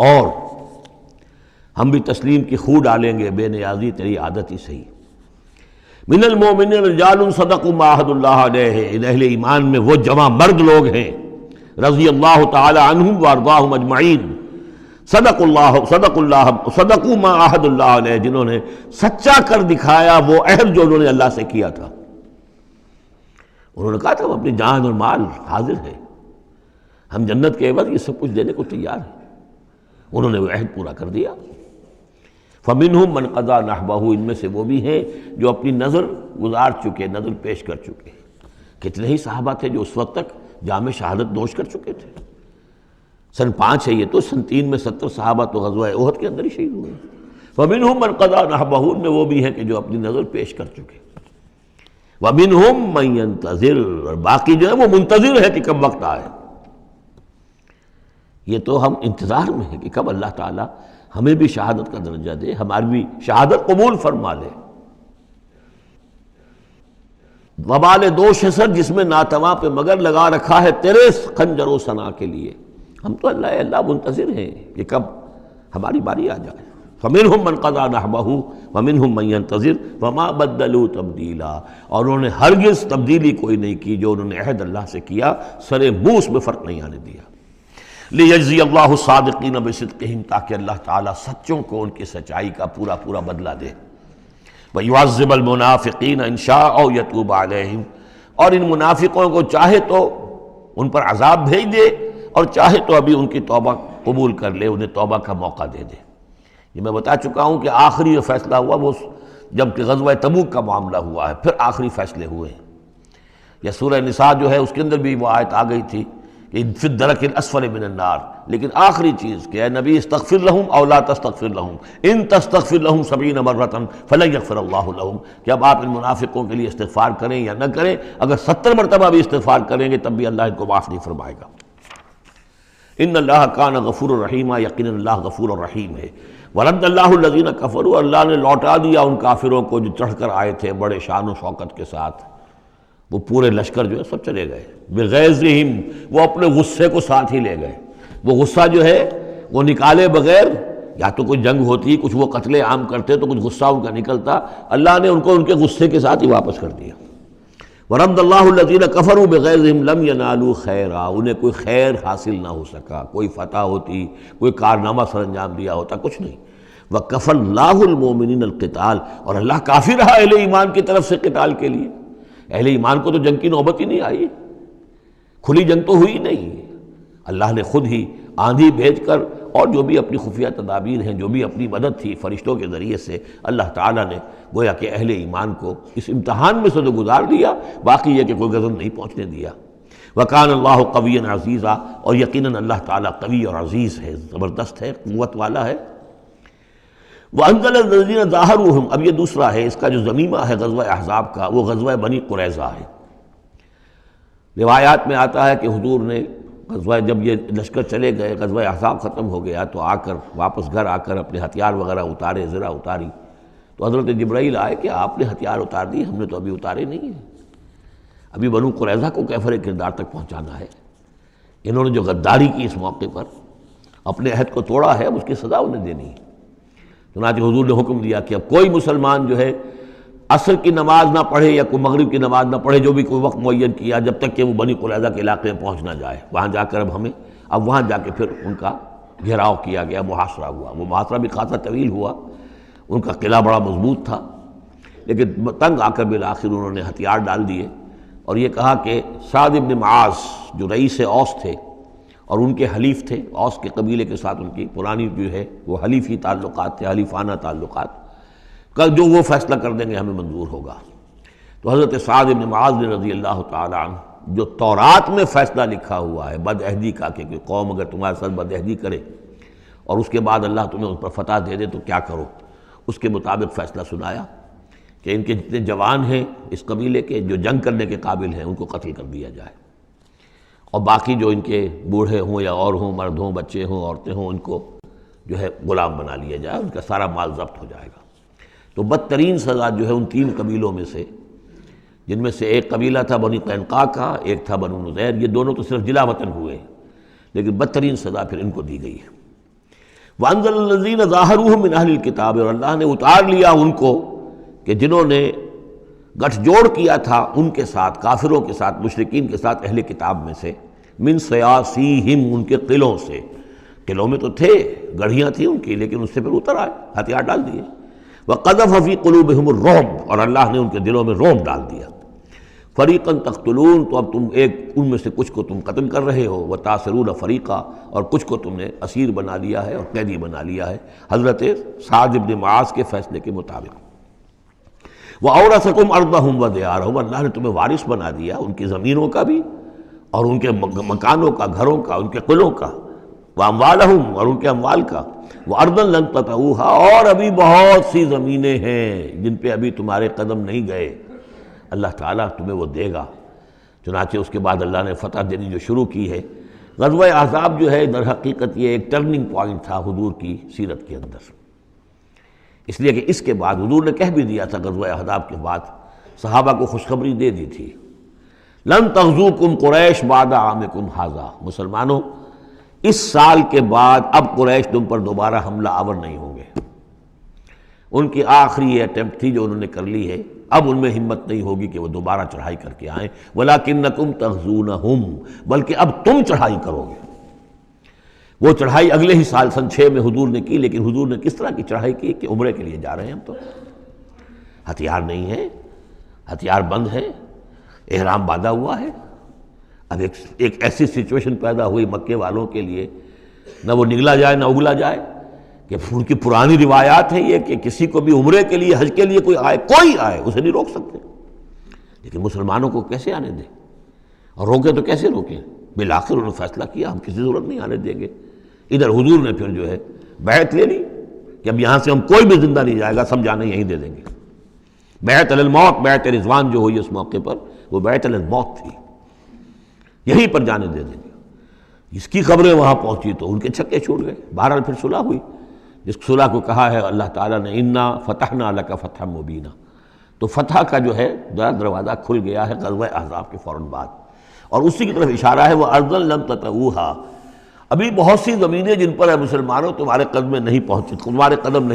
اور ہم بھی تسلیم کی خو ڈالیں گے، بے نیازی تیری عادت ہی صحیح۔ من المؤمنین رجال صدقوا ما عاہدوا اللہ علیہ، اہل ایمان میں وہ جمع مرد لوگ ہیں رضی اللہ تعالی عنہم وارضاہم اجمعین، صدقوا ما عاہدوا اللہ علیہ، جنہوں نے سچا کر دکھایا وہ عہد جو انہوں نے اللہ سے کیا تھا۔ انہوں نے کہا تھا وہ اپنی جان اور مال حاضر ہے، ہم جنت کے عوض یہ سب کچھ دینے کو تیار ہیں، انہوں نے وہ عہد پورا کر دیا۔ فَمِنْهُمْ مَنْ قَضَى نَحْبَهُ، ان میں سے وہ بھی ہیں جو اپنی نظر گزار چکے، نظر پیش کر چکے۔ کتنے ہی صحابہ تھے جو اس وقت تک جام شہادت نوش کر چکے تھے، سن 5 ہے یہ تو، سن 3 میں 70 صحابہ تو غزوہ احد کے اندر ہی شہید ہوئے۔ فَمِنْهُمْ مَنْ قَضَى نَحْبَهُ، ان میں وہ بھی ہیں کہ جو اپنی نظر پیش کر چکے۔ وَمِنْهُمْ مَنْ يَنْتَظِرُ، اور باقی جو ہے وہ منتظر ہے کہ کب وقت آئے۔ یہ تو ہم انتظار میں ہیں کہ کب اللہ تعالیٰ ہمیں بھی شہادت کا درجہ دے، ہماری بھی شہادت قبول فرما لے۔ وبال دوش ہے سر جس میں ناتواں پہ مگر لگا رکھا ہے تیرے خنجر و ثنا کے لیے، ہم تو اللہ منتظر ہیں کہ کب ہماری باری آ جائے۔ فَمِنْهُمْ مَنْ قَضَى نَحْبَهُ وَمِنْهُمْ مَنْ يَنْتَظِرُ وَمَا بَدَّلُوا تَبْدِيلًا، اور انہوں نے ہرگز تبدیلی کوئی نہیں کی، جو انہوں نے عہد اللہ سے کیا سر منہ اس میں فرق نہیں آنے دیا۔ لِيَجْزِيَ اللَّهُ الصَّادِقِينَ بِصِدْقِهِمْ، تاکہ اللہ تعالیٰ سچوں کو ان کی سچائی کا پورا بدلہ دے۔ وَيُعَذِّبَ الْمُنَافِقِينَ إِن شَاءَ أَوْ يَتُوبَ عَلَيْهِمْ، اور ان منافقوں کو چاہے تو ان پر عذاب بھیج دے، اور چاہے تو ابھی ان کی توبہ قبول کر لے، انہیں توبہ کا موقع دے دے۔ یہ میں بتا چکا ہوں کہ آخری جو فیصلہ ہوا وہ جب کہ غزوہ تبوک کا معاملہ ہوا ہے، پھر آخری فیصلے ہوئے ہیں۔ یا سورہ نساء جو ہے اس کے اندر بھی وہ آیت آ گئی تھی کہ فی الدرک الاسفل من النار، لیکن آخری چیز کہ اے نبی استغفر لہم او لا تستغفر لہم ان تستغفر لہم 70 مرۃ فلن یغفر اللہ لہم، کہ اب آپ ان منافقوں کے لیے استغفار کریں یا نہ کریں، اگر 70 مرتبہ بھی استغفار کریں گے تب بھی اللہ ان کو معاف نہیں فرمائے گا۔ ان اللہ کان غفور الرحیم، یقیناً اللہ غفور الرحیم ہے۔ ورد اللہ الذین کفروا، اللہ نے لوٹا دیا ان کافروں کو جو چڑھ کر آئے تھے بڑے شان و شوکت کے ساتھ، وہ پورے لشکر جو ہے سب چلے گئے، بغیظہم، وہ اپنے غصے کو ساتھ ہی لے گئے۔ وہ غصہ جو ہے وہ نکالے بغیر، یا تو کوئی جنگ ہوتی، کچھ وہ قتل عام کرتے تو کچھ غصہ ان کا نکلتا، اللہ نے ان کو ان کے غصے کے ساتھ ہی واپس کر دیا۔ ورد اللہ الذین کفروا بغیظہم لم ینالوا خیرا، انہیں کوئی خیر حاصل نہ ہو سکا، کوئی فتح ہوتی، کوئی کارنامہ سر انجام دیا ہوتا، کچھ نہیں۔ وکفى اللہ المؤمنین القتال، اور اللہ کافی رہا اہل ایمان کی طرف سے قتال کے لیے۔ اہل ایمان کو تو جنگ کی نوبت ہی نہیں آئی، کھلی جنگ تو ہوئی نہیں، اللہ نے خود ہی آندھی بھیج کر اور جو بھی اپنی خفیہ تدابیر ہیں، جو بھی اپنی مدد تھی فرشتوں کے ذریعے سے، اللہ تعالیٰ نے گویا کہ اہل ایمان کو اس امتحان میں سے تو گزار دیا، باقی یہ کہ کوئی غضب نہیں پہنچنے دیا۔ وَكَانَ اللَّهُ قَوِيًّا عَزِيزًا، اور یقیناً اللہ تعالیٰ قوی اور عزیز ہے، زبردست ہے، قوت والا ہے۔ وَأَنزَلَ الَّذِينَ ظَاهَرُوهُمْ، اب یہ دوسرا ہے، اس کا جو ضمیمہ ہے غزوہ احزاب کا، وہ غزوہ بنی قریظہ ہے۔ روایات میں آتا ہے کہ حضور نے غزوہ جب یہ لشکر چلے گئے، غزوہ احزاب ختم ہو گیا، تو آ کر واپس گھر آ کر اپنے ہتھیار وغیرہ اتارے، زرہ اتاری، تو حضرت جبرائیل آئے کہ آپ نے ہتھیار اتار دیے، ہم نے تو ابھی اتارے نہیں ہیں، ابھی بنو قریظہ کو کیفر کردار تک پہنچانا ہے، انہوں نے جو غداری کی اس موقع پر، اپنے عہد کو توڑا ہے، اس کی سزا انہیں دینی ہے۔ چنانچہ حضور نے حکم دیا کہ اب کوئی مسلمان جو ہے عصر کی نماز نہ پڑھے یا کوئی مغرب کی نماز نہ پڑھے، جو بھی کوئی وقت معین کیا، جب تک کہ وہ بنی قریظہ کے علاقے میں پہنچ نہ جائے۔ وہاں جا کر اب وہاں جا کے پھر ان کا گھیراؤ کیا گیا، محاصرہ ہوا، وہ محاصرہ بھی خاصا طویل ہوا، ان کا قلعہ بڑا مضبوط تھا، لیکن تنگ آ کر بالآخر انہوں نے ہتھیار ڈال دیے، اور یہ کہا کہ سعد بن معاذ جو رئیس اوس تھے اور ان کے حلیف تھے، اوس کے قبیلے کے ساتھ ان کی پرانی جو ہے وہ حلیفی تعلقات تھے، حلیفانہ تعلقات، کل جو وہ فیصلہ کر دیں گے ہمیں منظور ہوگا۔ تو حضرت سعد بن معاذ رضی اللہ تعالی عنہ، جو تورات میں فیصلہ لکھا ہوا ہے بد عہدی کا، کہ قوم اگر تمہارے ساتھ بد عہدی کرے اور اس کے بعد اللہ تمہیں اس پر فتح دے دے تو کیا کرو، اس کے مطابق فیصلہ سنایا کہ ان کے جتنے جوان ہیں اس قبیلے کے جو جنگ کرنے کے قابل ہیں ان کو قتل کر دیا جائے، اور باقی جو ان کے بوڑھے ہوں یا اور ہوں، مرد ہوں، بچے ہوں، عورتیں ہوں، ان کو جو ہے غلام بنا لیا جائے، ان کا سارا مال ضبط ہو جائے گا۔ تو بدترین سزا جو ہے ان تین قبیلوں میں سے، جن میں سے ایک قبیلہ تھا بنی قینقاع کا، ایک تھا بنو نذیر، یہ دونوں تو صرف جلا وطن ہوئے ہیں، لیکن بدترین سزا پھر ان کو دی گئی ہے۔ وَأَنزَلَ الَّذِينَ ظَاهَرُوهُم مِّنْ أَهْلِ الْكِتَابِ، اور اللہ نے اتار لیا ان کو کہ جنہوں نے گٹھ جوڑ کیا تھا ان کے ساتھ، کافروں کے ساتھ، مشرکین کے ساتھ اہل کتاب میں سے، من سیاسیہم، ان کے قلعوں سے، قلعوں میں تو تھے، گڑھیاں تھیں ان کی، لیکن اس سے پھر اتر آئے، ہتھیار ڈال دیے۔ وَقَذَفَ فِي قُلُوبِهِمُ الرُّعْبَ، اور اللہ نے ان کے دلوں میں رعب ڈال دیا۔ فَرِيقًا تَقْتُلُونَ، تو اب تم ایک ان میں سے کچھ کو تم قتل کر رہے ہو، وَتَأْسِرُونَ فَرِيقًا، اور کچھ کو تم نے اسیر بنا لیا ہے اور قیدی بنا لیا ہے، حضرت سعد بن معاذ کے فیصلے کے مطابق۔ وَأَوْرَثَكُمْ أَرْضَهُمْ وَدِيَارَهُمْ، اللہ نے تمہیں وارث بنا دیا ان کی زمینوں کا بھی اور ان کے مکانوں کا، گھروں کا، ان کے قلعوں کا، وَأَمْوَالَهُمْ، اور ان کے اموال کا، وَأَرْضًا لَّن تَطَئُوهَا، اور ابھی بہت سی زمینیں ہیں جن پہ ابھی تمہارے قدم نہیں گئے، اللہ تعالیٰ تمہیں وہ دے گا۔ چنانچہ اس کے بعد اللہ نے فتح دینی جو شروع کی ہے۔ غزوہ احزاب جو ہے در حقیقت یہ ایک ٹرننگ پوائنٹ تھا حضور کی سیرت کے اندر، اس لیے کہ اس کے بعد حضور نے کہہ بھی دیا تھا، غزوہ احزاب کے بعد صحابہ کو خوشخبری دے دی تھی، لن تغزوکم قریش بعد عامکم ھذا، مسلمانوں اس سال کے بعد اب قریش تم پر دوبارہ حملہ آور نہیں ہوں گے۔ ان کی آخری یہ اٹیمپٹ تھی جو انہوں نے کر لی ہے، اب ان میں ہمت نہیں ہوگی کہ وہ دوبارہ چڑھائی کر کے آئیں، وَلَكِنَّكُمْ تَغْزُونَهُمْ، بلکہ اب تم چڑھائی کرو گے۔ وہ چڑھائی اگلے ہی سال سن 6 میں حضور نے کی، لیکن حضور نے کس طرح کی چڑھائی کی کہ عمرے کے لیے جا رہے ہیں ہم، تو ہتھیار نہیں ہے، ہتھیار بند ہے، احرام باندھا ہوا ہے۔ اب ایک ایسی سچویشن پیدا ہوئی مکے والوں کے لیے، نہ وہ نگلا جائے نہ اگلا جائے، کہ ان کی پرانی روایات ہیں یہ کہ کسی کو بھی عمرے کے لیے، حج کے لیے کوئی آئے اسے نہیں روک سکتے، لیکن مسلمانوں کو کیسے آنے دیں، اور روکے تو کیسے روکیں؟ بالآخر انہوں نے فیصلہ کیا ہم کسی ضرورت نہیں آنے دیں گے۔ ادھر حضور نے پھر جو ہے بیعت لے لی کہ اب یہاں سے ہم کوئی بھی زندہ نہیں جائے گا، سب جانے یہیں دے دیں گے۔ بیعت علی الموت، بیعت رضوان جو ہوئی اس موقع پر، وہ بیعت علی الموت تھی، یہیں پر جانے دے دیں گے۔ اس کی خبریں وہاں پہنچی تو ان کے چھکے چھوٹ گئے۔ بہرحال پھر صلح ہوئی، جس صلح کو کہا ہے اللہ تعالیٰ نے انا فتحنا لک فتحا مبینا، تو فتح کا جو ہے دروازہ کھل گیا ہے غزوہ احزاب کے فوراً بعد، اور اسی کی طرف اشارہ ہے وہ ارضا لم تطئوہا، ابھی بہت سی زمینیں جن پر مسلمانوں تمہارے قدم نہیں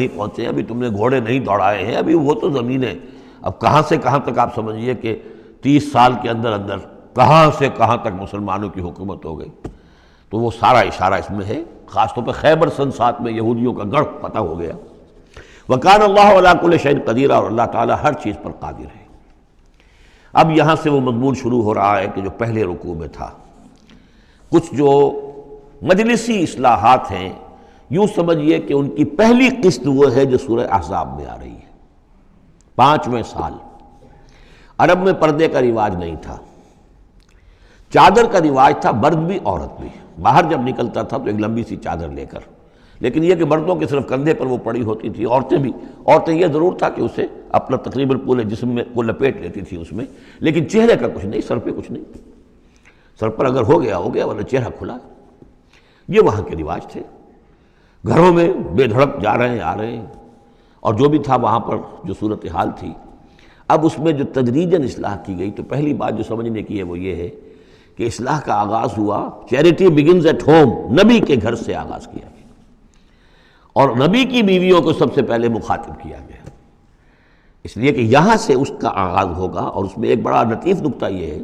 پہنچے، ابھی تم نے گھوڑے نہیں دوڑائے ہیں، ابھی وہ تو زمینیں اب کہاں سے کہاں تک آپ سمجھیے کہ 30 سال کے اندر کہاں سے کہاں تک مسلمانوں کی حکومت ہو گئی۔ تو وہ سارا اشارہ اس میں ہے، خاص طور پہ خیبر سن 7 میں یہودیوں کا گڑھ فتح ہو گیا۔ وَكَانَ اللَّهُ عَلَىٰ كُلِّ شَيْءٍ قَدِيرًا، اور اللہ تعالیٰ ہر چیز پر قادر ہے۔ اب یہاں سے وہ مضمون شروع ہو رہا ہے کہ جو پہلے رکوع میں تھا، کچھ جو مجلسی اصلاحات ہیں، یوں سمجھیے کہ ان کی پہلی قسط وہ ہے جو سورہ احزاب میں آ رہی ہے۔ 5ویں سال عرب میں پردے کا رواج نہیں تھا، چادر کا رواج تھا، مرد بھی عورت بھی، باہر جب نکلتا تھا تو ایک لمبی سی چادر لے کر، لیکن یہ کہ مردوں کے صرف کندھے پر وہ پڑی ہوتی تھی، عورتیں یہ ضرور تھا کہ اسے اپنا تقریباً پورے جسم میں وہ لپیٹ لیتی تھی اس میں، لیکن چہرے کا کچھ نہیں، سر پہ کچھ نہیں۔ سر پر اگر ہو گیا ورنہ چہرہ کھلا. یہ وہاں کے رواج تھے. گھروں میں بے دھڑک جا رہے ہیں آ رہے ہیں، اور جو بھی تھا وہاں پر جو صورتحال تھی. اب اس میں جو تدریجاً اصلاح کی گئی، تو پہلی بات جو سمجھنے کی ہے وہ یہ ہے کہ اصلاح کا آغاز ہوا، چیریٹی بگنز ایٹ ہوم، نبی کے گھر سے آغاز کیا گیا، اور نبی کی بیویوں کو سب سے پہلے مخاطب کیا گیا، اس لیے کہ یہاں سے اس کا آغاز ہوگا. اور اس میں ایک بڑا لطیف نکتہ یہ ہے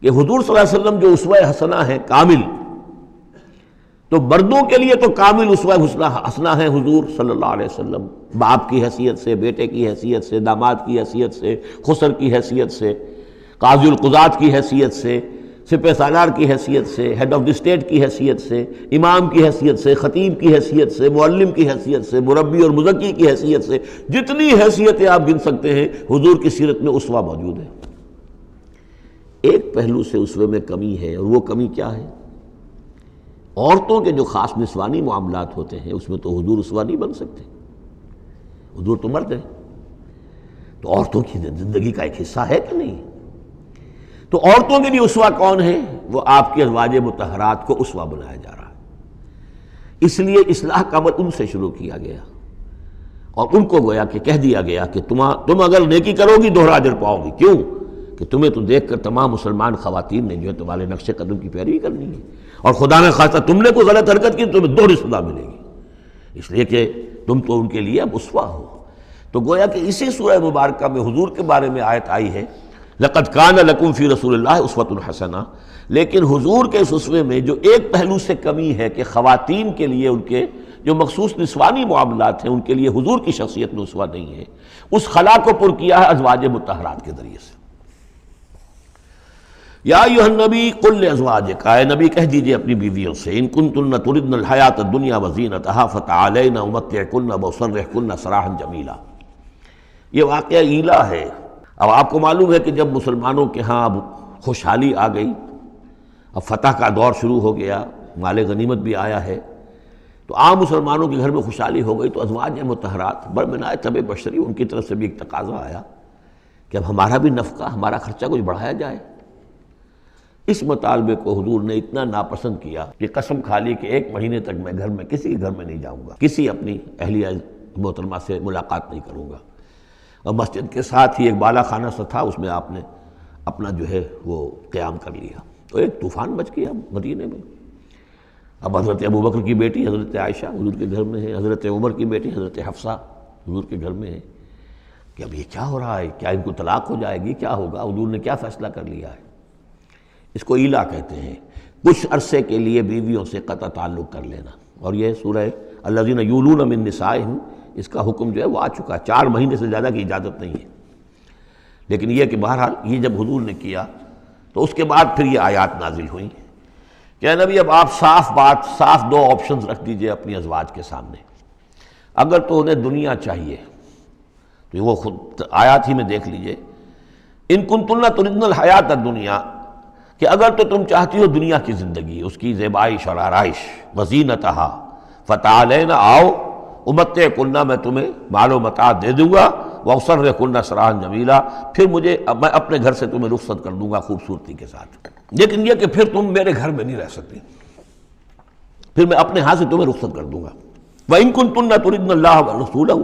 کہ حضور صلی اللہ علیہ وسلم جو اسوہ حسنہ ہے کامل، تو مردوں کے لیے تو کامل اسوہ حسنہ ہے حضور صلی اللہ علیہ وسلم، باپ کی حیثیت سے، بیٹے کی حیثیت سے، داماد کی حیثیت سے، خسر کی حیثیت سے، قاضی القضات کی حیثیت سے، سپہ سالار کی حیثیت سے، ہیڈ آف دی اسٹیٹ کی حیثیت سے، امام کی حیثیت سے، خطیب کی حیثیت سے، معلم کی حیثیت سے، مربی اور مزکی کی حیثیت سے، جتنی حیثیتیں آپ گن سکتے ہیں حضور کی سیرت میں اسوہ موجود ہے. ایک پہلو سے اسوے میں کمی ہے، اور وہ کمی کیا ہے؟ عورتوں کے جو خاص نسوانی معاملات ہوتے ہیں اس میں تو حضور اسوہ نہیں بن سکتے. حضور تو مرد ہیں، تو عورتوں کی زندگی کا ایک حصہ ہے کہ نہیں؟ تو عورتوں کے لیے اسوہ کون ہے؟ وہ آپ کی ازواج مطہرات کو اسوہ بنایا جا رہا ہے. اس لیے اصلاح کا عمل ان سے شروع کیا گیا، اور ان کو گویا کہ کہہ دیا گیا کہ تم اگر نیکی کرو گی دوہرا اجر پاؤ گی. کیوں؟ کہ تمہیں تو دیکھ کر تمام مسلمان خواتین نے جو ہے تمہارے نقش قدم کی پیروی کرنی ہے، اور خدا نہ خواستہ تم نے کوئی غلط حرکت کی تو تمہیں دوہری سزا ملے گی، اس لیے کہ تم تو ان کے لیے اب اسوہ ہو. تو گویا کہ اسی سورہ مبارکہ میں حضور کے بارے میں آیت آئی ہے لَقَدْ كَانَ لَكُمْ فِي رَسُولِ اللَّهِ أُسْوَةٌ حَسَنَةٌ. لیکن حضور کے اس اسوے میں جو ایک پہلو سے کمی ہے کہ خواتین کے لیے ان کے جو مخصوص نسوانی معاملات ہیں ان کے لیے حضور کی شخصیت میں اسوہ نہیں ہے، اس خلا کو پر کیا ہے ازواج مطہرات کے ذریعے سے. یا ایھا النبی قل لازواجک، اے نبی کہہ دیجئے اپنی بیویوں سے، ان کنتن تردن الحیاۃ الدنیا وزینتہا فتعالین امتعکن واسرحکن سراحا جمیلا. یہ واقعہ ایلا ہے. اب آپ کو معلوم ہے کہ جب مسلمانوں کے ہاں اب خوشحالی آ گئی، اب فتح کا دور شروع ہو گیا، مال غنیمت بھی آیا ہے، تو عام مسلمانوں کے گھر میں خوشحالی ہو گئی، تو ازواج مطہرات برمنائے طبع بشری ان کی طرف سے بھی ایک تقاضا آیا کہ اب ہمارا بھی نفقہ، ہمارا خرچہ کچھ بڑھایا جائے. اس مطالبے کو حضور نے اتنا ناپسند کیا کہ قسم کھا لی کہ 1 مہینے تک میں گھر میں کسی کے گھر میں نہیں جاؤں گا، کسی اپنی اہلیہ محترمہ سے ملاقات نہیں کروں گا. اور مسجد کے ساتھ ہی ایک بالا خانہ سا تھا، اس میں آپ نے اپنا جو ہے وہ قیام کر لیا. تو ایک طوفان مچ گیا مدینے میں. اب حضرت ابوبکر کی بیٹی حضرت عائشہ حضور کے گھر میں ہے، حضرت عمر کی بیٹی حضرت حفصہ حضور کے گھر میں ہے کہ اب یہ کیا ہو رہا ہے، کیا ان کو طلاق ہو جائے گی، کیا ہوگا؟ حضور نے کیا فیصلہ کر لیا ہے؟ اس کو ایلا کہتے ہیں، کچھ عرصے کے لیے بیویوں سے قطع تعلق کر لینا. اور یہ سورہ الذین یولون من نسائہم، اس کا حکم جو ہے وہ آ چکا ہے، 4 مہینے سے زیادہ کی اجازت نہیں ہے. لیکن یہ کہ بہرحال یہ جب حضور نے کیا تو اس کے بعد پھر یہ آیات نازل ہوئیں کہ اے نبی اب آپ صاف بات، صاف 2 آپشنز رکھ دیجئے اپنی ازواج کے سامنے. اگر تو انہیں دنیا چاہیے تو وہ خود آیات ہی میں دیکھ لیجئے، ان کنتن تردن الحیات الدنیا، کہ اگر تو تم چاہتی ہو دنیا کی زندگی، اس کی زیبائش اور آرائش، وزینتہا فتعالین، آؤ امتعکن، میں تمہیں مال و متاع دے دوں گا، واسرحکن سراحا جمیلا، پھر میں اپنے گھر سے تمہیں رخصت کر دوں گا خوبصورتی کے ساتھ. لیکن یہ کہ پھر تم میرے گھر میں نہیں رہ سکتی، پھر میں اپنے ہاتھ سے تمہیں رخصت کر دوں گا. وَإِن كُنتُنَّ تُرِدْنَ اللَّهَ وَرَسُولَهُ،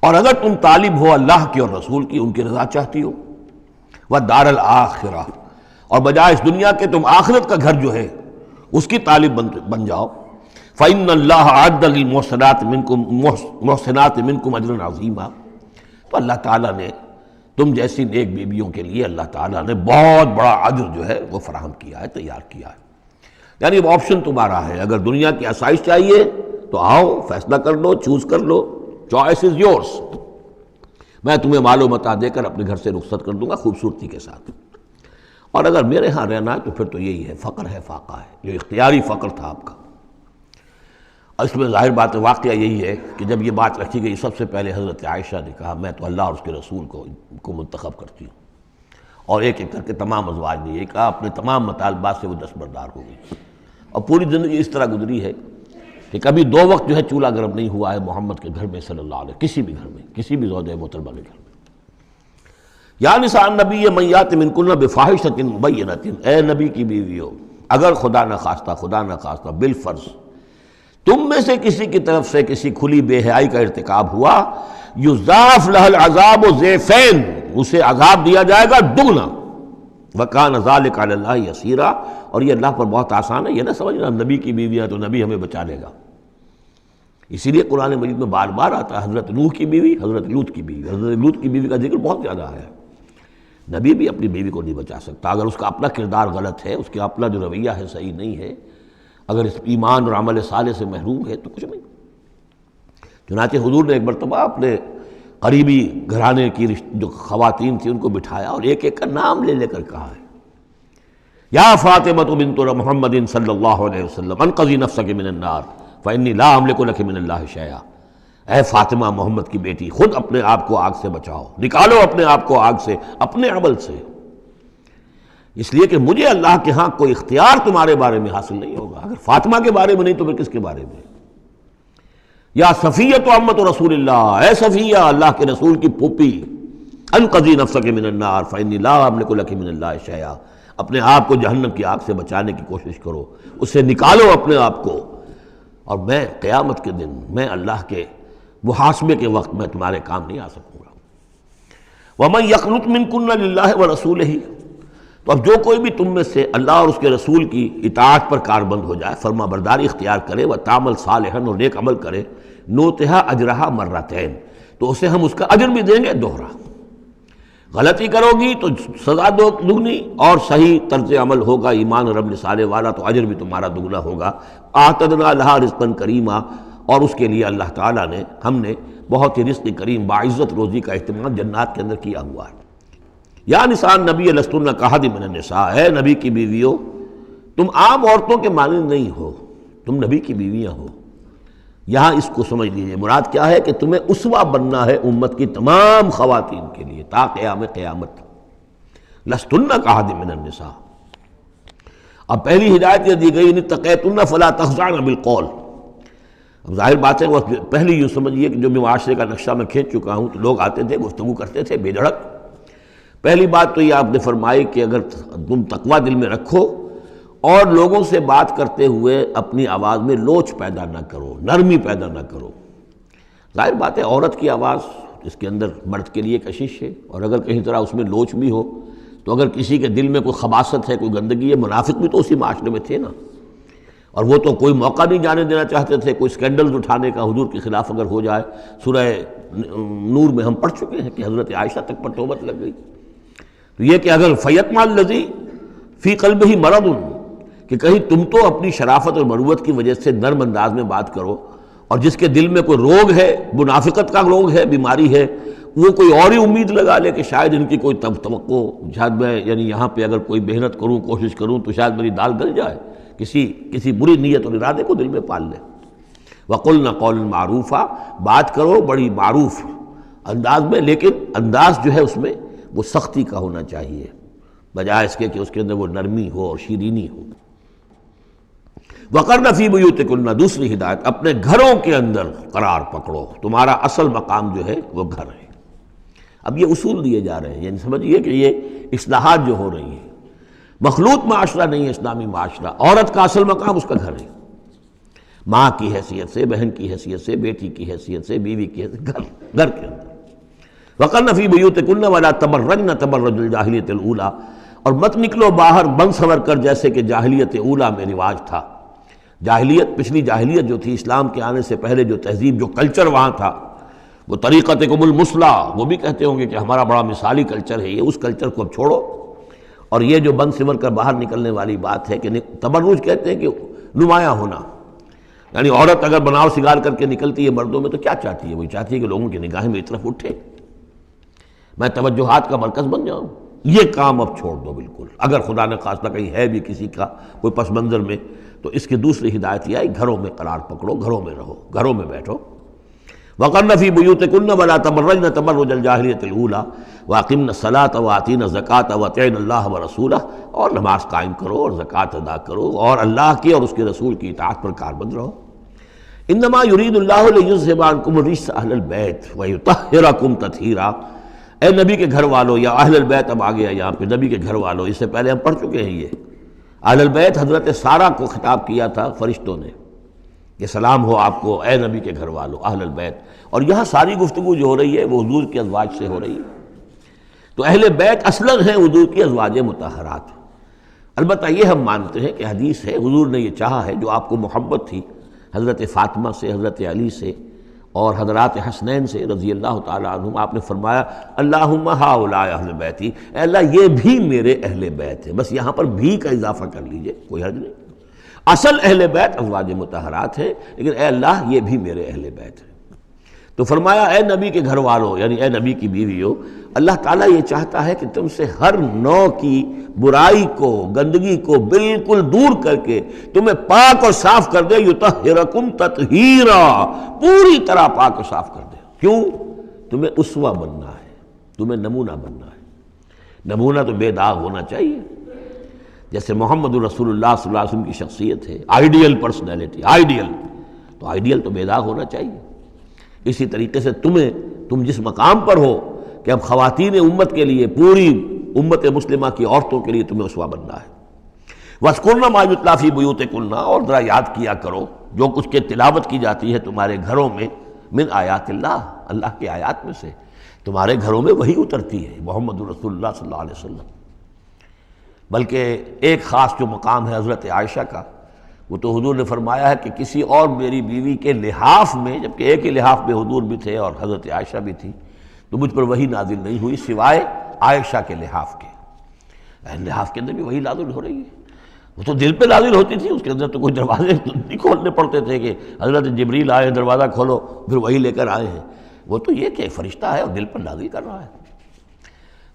اور اگر تم طالب ہو اللہ کی اور رسول کی، ان کی رضا چاہتی ہو، وَالدَّارَ الْآخِرَةَ، اور بجائے اس دنیا کے تم آخرت کا گھر جو ہے اس کی طالب بن جاؤ. فَإِنَّ اللَّهَ أَعَدَّ لِلْمُحْسِنَاتِ مِنْكُمْ أَجْرًا عَظِيمًا، تو اللہ تعالیٰ نے تم جیسی نیک بیویوں کے لیے اللہ تعالیٰ نے بہت بڑا اجر جو ہے وہ فراہم کیا ہے، تیار کیا ہے. یعنی اب آپشن تمہارا ہے، اگر دنیا کی آسائش چاہیے تو آؤ، فیصلہ کر لو، چوز کر لو، چوائس از یورس. میں تمہیں مال و متاع دے کر اپنے گھر سے رخصت کر دوں گا خوبصورتی کے ساتھ. اور اگر میرے ہاں رہنا ہے تو پھر تو یہی ہے، فقر ہے، فاقہ ہے، جو اختیاری فقر تھا آپ کا. اس میں ظاہر بات واقعہ یہی ہے کہ جب یہ بات رکھی گئی سب سے پہلے حضرت عائشہ نے کہا میں تو اللہ اور اس کے رسول کو منتخب کرتی ہوں، اور ایک ایک کر کے تمام ازواج نے یہ کہا، اپنے تمام مطالبات سے وہ دستبردار ہو گئی. اور پوری زندگی اس طرح گزری ہے کہ کبھی 2 وقت جو ہے چولہا گرم نہیں ہوا ہے محمد کے گھر میں صلی اللہ علیہ، کسی بھی گھر میں، کسی بھی زوجہ محترمہ کے گھر میں. یا نساء النبی من یات منکن بفاحشۃ مبینۃ، اے نبی کی بیویوں، اگر خدا نخواستہ بالفرض تم میں سے کسی کی طرف سے کسی کھلی بے حیائی کا ارتکاب ہوا، یضاعف لها العذاب ضعفین، اسے عذاب دیا جائے گا دگنا، وکان ذلک علی اللہ یسیرا، اور یہ اللہ پر بہت آسان ہے۔ یہ نہ سمجھنا نبی کی بیویاں تو نبی ہمیں بچا لے گا، اسی لیے قرآن مجید میں بار بار آتا ہے حضرت نوح کی بیوی، حضرت لوط کی بیوی، حضرت لوط کی بیوی کا ذکر بہت زیادہ ہے۔ نبی بھی اپنی بیوی کو نہیں بچا سکتا، اگر اس کا اپنا کردار غلط ہے، اس کا اپنا جو رویہ ہے صحیح نہیں ہے، اگر اس ایمان اور عمل صالح سے محروم ہے تو کچھ نہیں۔ چنانچہ حضور نے ایک مرتبہ اپنے قریبی گھرانے کی جو خواتین تھیں ان کو بٹھایا اور ایک ایک کا نام لے لے کر کہا ہے، یا فاطمہ بنت محمد صلی اللہ علیہ وسلم انقذی نفسک من النار فانی لا املک لک من اللہ شیئا، اے فاطمہ محمد کی بیٹی، خود اپنے آپ کو آگ سے بچاؤ، نکالو اپنے آپ کو آگ سے اپنے عمل سے، اس لیے کہ مجھے اللہ کے ہاں کوئی اختیار تمہارے بارے میں حاصل نہیں ہوگا۔ اگر فاطمہ کے بارے میں نہیں تو پھر کس کے بارے میں؟ یا صفیہ امت رسول اللہ، اے صفیہ اللہ کے رسول کی پھوپھی، انقذی نفسک من النار فانی لا املک لک من اللہ شیئا، اپنے آپ کو جہنم کی آگ سے بچانے کی کوشش کرو، اس سے نکالو اپنے آپ کو، اور میں قیامت کے دن، میں اللہ کے محاسبے کے وقت میں تمہارے کام نہیں آ سکوں گا۔ وَمَن يَقْنُتْ مِنكُنَّ لِلَّهِ وَرَسُولِهِ، تو اب جو کوئی بھی تم میں سے اللہ اور اس کے رسول کی اطاعت پر کاربند ہو جائے، فرما برداری اختیار کرے، وَتَعْمَلْ صَالِحًا، اور نیک عمل کرے، نُؤْتِهَا أَجْرَهَا مَرَّتَيْن، تو اسے ہم اس کا اجر بھی دیں گے دوہرا۔ غلطی کرو گی تو سزا دگنی، اور صحیح طرز عمل ہوگا ایمان اور عمل صالح والا تو اجر بھی تمہارا دگنا ہوگا۔ اعتدنا لها رزقا کریما، اور اس کے لیے اللہ تعالیٰ نے، ہم نے بہت ہی رزق کریم باعزت روزی کا اہتمام جنات کے اندر کیا ہوا ہے۔ یا نساء النبی لستن کاحد من النساء، اے نبی کی بیویوں تم عام عورتوں کے مانند نہیں ہو، تم نبی کی بیویاں ہو۔ یہاں اس کو سمجھ لیجیے، مراد کیا ہے کہ تمہیں اسوہ بننا ہے امت کی تمام خواتین کے لیے تا قیام قیامت۔ لستن کاحد من النساء، اب پہلی ہدایت یہ دی گئی ان اتقیتن فلا تخضعن بالقول۔ اب ظاہر بات ہے وہ پہلی یوں سمجھیے کہ جو میں معاشرے کا نقشہ میں کھینچ چکا ہوں، تو لوگ آتے تھے گفتگو کرتے تھے بے دھڑک۔ پہلی بات تو یہ آپ نے فرمائی کہ اگر تم تقویٰ دل میں رکھو اور لوگوں سے بات کرتے ہوئے اپنی آواز میں لوچ پیدا نہ کرو، نرمی پیدا نہ کرو۔ ظاہر بات ہے عورت کی آواز اس کے اندر مرد کے لیے کشش ہے، اور اگر کہیں طرح اس میں لوچ بھی ہو تو اگر کسی کے دل میں کوئی خباثت ہے، کوئی گندگی ہے، منافق بھی تو اسی معاشرے میں تھے نا، اور وہ تو کوئی موقع نہیں جانے دینا چاہتے تھے کوئی سکینڈلز اٹھانے کا حضور کے خلاف اگر ہو جائے۔ سورہ نور میں ہم پڑھ چکے ہیں کہ حضرت عائشہ تک پر توبت لگ گئی۔ تو یہ کہ اگر فیطمع الذی فی قلبہ مرض، کہ کہیں تم تو اپنی شرافت اور مروت کی وجہ سے نرم انداز میں بات کرو، اور جس کے دل میں کوئی روگ ہے، منافقت کا روگ ہے، بیماری ہے، وہ کوئی اور ہی امید لگا لے کہ شاید ان کی کوئی توقع، شاید میں یعنی یہاں پہ اگر کوئی محنت کروں، کوشش کروں تو شاید میری دال گل جائے، کسی بری نیت اور ارادے کو دل میں پال لے۔ وَقُلْنَا قَوْلًا مَعْرُوفًا، بات کرو بڑی معروف انداز میں، لیکن انداز جو ہے اس میں وہ سختی کا ہونا چاہیے، بجائے اس کے کہ اس کے اندر وہ نرمی ہو اور شیرینی ہو۔ وَقَرْنَ فِي بُيُوتِكُنَّ، دوسری ہدایت، اپنے گھروں کے اندر قرار پکڑو، تمہارا اصل مقام جو ہے وہ گھر ہے۔ اب یہ اصول دیے جا رہے ہیں، یعنی سمجھیے کہ یہ اصلاحات جو ہو رہی ہیں، مخلوط معاشرہ نہیں ہے اسلامی معاشرہ، عورت کا اصل مقام اس کا گھر ہے، ماں کی حیثیت سے، بہن کی حیثیت سے، بیٹی کی حیثیت سے، بیوی کی حیثیت، گھر کے اندر۔ وَقَرْنَ فِي بُيُوتِكُنَّ وَلَا تَبَرَّجْنَ تَبَرُّجَ الْجَاهِلِيَّةِ الْأُولَىٰ، اور مت نکلو باہر بن سنور کر جیسے کہ جاہلیت اولیٰ میں رواج تھا۔ جاہلیت، پچھلی جاہلیت جو تھی، اسلام کے آنے سے پہلے جو تہذیب، جو کلچر وہاں تھا، وہ طریقتکم المثلیٰ، وہ بھی کہتے ہوں گے کہ ہمارا بڑا مثالی کلچر ہے یہ، اس کلچر کو اب چھوڑو، اور یہ جو بند سمر کر باہر نکلنے والی بات ہے کہ تبرج کہتے ہیں کہ نمایاں ہونا، یعنی عورت اگر بناؤ سنگار کر کے نکلتی ہے مردوں میں تو کیا چاہتی ہے؟ وہی چاہتی ہے کہ لوگوں کی نگاہیں میری طرف اٹھے، میں توجہات کا مرکز بن جاؤں۔ یہ کام اب چھوڑ دو بالکل، اگر خدا نہ خواستہ کہیں ہے بھی کسی کا کوئی پس منظر میں، تو اس کی دوسری ہدایت یہ ہے گھروں میں قرار پکڑو، گھروں میں رہو، گھروں میں بیٹھو۔ وَقَرْنَ فِي بُيُوتِكُنَّ وَلَا تَبَرَّجْنَ تَبَرُّجَ الْجَاهِلِيَّةِ الْأُولَىٰ وَأَقِمْنَ الصَّلَاةَ وَآتِينَ الزَّكَاةَ وَأَطِعْنَ اللَّهَ وَرَسُولَهُ، اور نماز قائم کرو اور زکوٰۃ ادا کرو اور اللہ کی اور اس کے رسول کی اطاعت پر کاربند رہو۔ انما یرید اللہ لیذھب عنکم الرجس اہل البیت ویطہرکم تطہیرا، اے نبی کے گھر والوں، یا اہل البیت اب آ گیا یہاں پہ، نبی کے گھر والوں، اس سے پہلے ہم پڑھ چکے ہیں یہ اہل البیت حضرت سارہ کو خطاب کیا تھا فرشتوں نے کہ سلام ہو آپ کو اے نبی کے گھر والوں اہل البیت، اور یہاں ساری گفتگو جو ہو رہی ہے وہ حضور کی ازواج سے ہو رہی ہے۔ تو اہل بیت اصلاً ہیں حضور کی ازواج مطہرات۔ البتہ یہ ہم مانتے ہیں کہ حدیث ہے حضور نے یہ چاہا ہے، جو آپ کو محبت تھی حضرت فاطمہ سے، حضرت علی سے اور حضرات حسنین سے رضی اللہ تعالیٰ عنہم، آپ نے فرمایا اللہم ہؤلاء اہل بیتی، اے اللہ یہ بھی میرے اہل بیت ہیں، بس یہاں پر بھی کا اضافہ کر لیجئے، کوئی حرج نہیں۔ اصل اہل بیت ازواج مطہرات ہیں، لیکن اے اللہ یہ بھی میرے اہل بیت ہیں۔ تو فرمایا اے نبی کے گھر والوں، یعنی اے نبی کی بیویوں، اللہ تعالیٰ یہ چاہتا ہے کہ تم سے ہر نوع کی برائی کو، گندگی کو بالکل دور کر کے تمہیں پاک اور صاف کر دے، یطہرکم تطہیرا، پوری طرح پاک اور صاف کر دے۔ کیوں؟ تمہیں اسوہ بننا ہے، تمہیں نمونہ بننا ہے۔ نمونہ تو بے داغ ہونا چاہیے، جیسے محمد رسول اللہ صلی اللہ علیہ وسلم کی شخصیت ہے، آئیڈیل پرسنالٹی، آئیڈیل، تو آئیڈیل تو بے داغ ہونا چاہیے۔ اسی طریقے سے تم جس مقام پر ہو کہ اب خواتین امت کے لیے، پوری امت مسلمہ کی عورتوں کے لیے تمہیں اسوہ بننا ہے۔ وَاذْكُرْنَ مَا يُتْلَىٰ فِي بُيُوتِكُنَّ، اور ذرا یاد کیا کرو جو کچھ کے تلاوت کی جاتی ہے تمہارے گھروں میں، من آیات اللہ، اللہ کے آیات میں سے، تمہارے گھروں میں وہی اترتی ہے محمد رسول اللہ صلی اللہ علیہ وسلم۔ بلکہ ایک خاص جو مقام ہے حضرت عائشہ کا، وہ تو حضور نے فرمایا ہے کہ کسی اور میری بیوی کے لحاف میں، جبکہ ایک ہی لحاف میں حضور بھی تھے اور حضرت عائشہ بھی تھی، تو مجھ پر وحی نازل نہیں ہوئی سوائے عائشہ کے لحاف کے۔ لحاف کے اندر بھی وحی نازل ہو رہی ہے، وہ تو دل پہ نازل ہوتی تھی، اس کے اندر تو کوئی دروازے نہیں کھولنے پڑتے تھے کہ حضرت جبریل آئے دروازہ کھولو پھر وحی لے کر آئے ہیں، وہ تو یہ کہ فرشتہ ہے اور دل پر نازل کر رہا ہے۔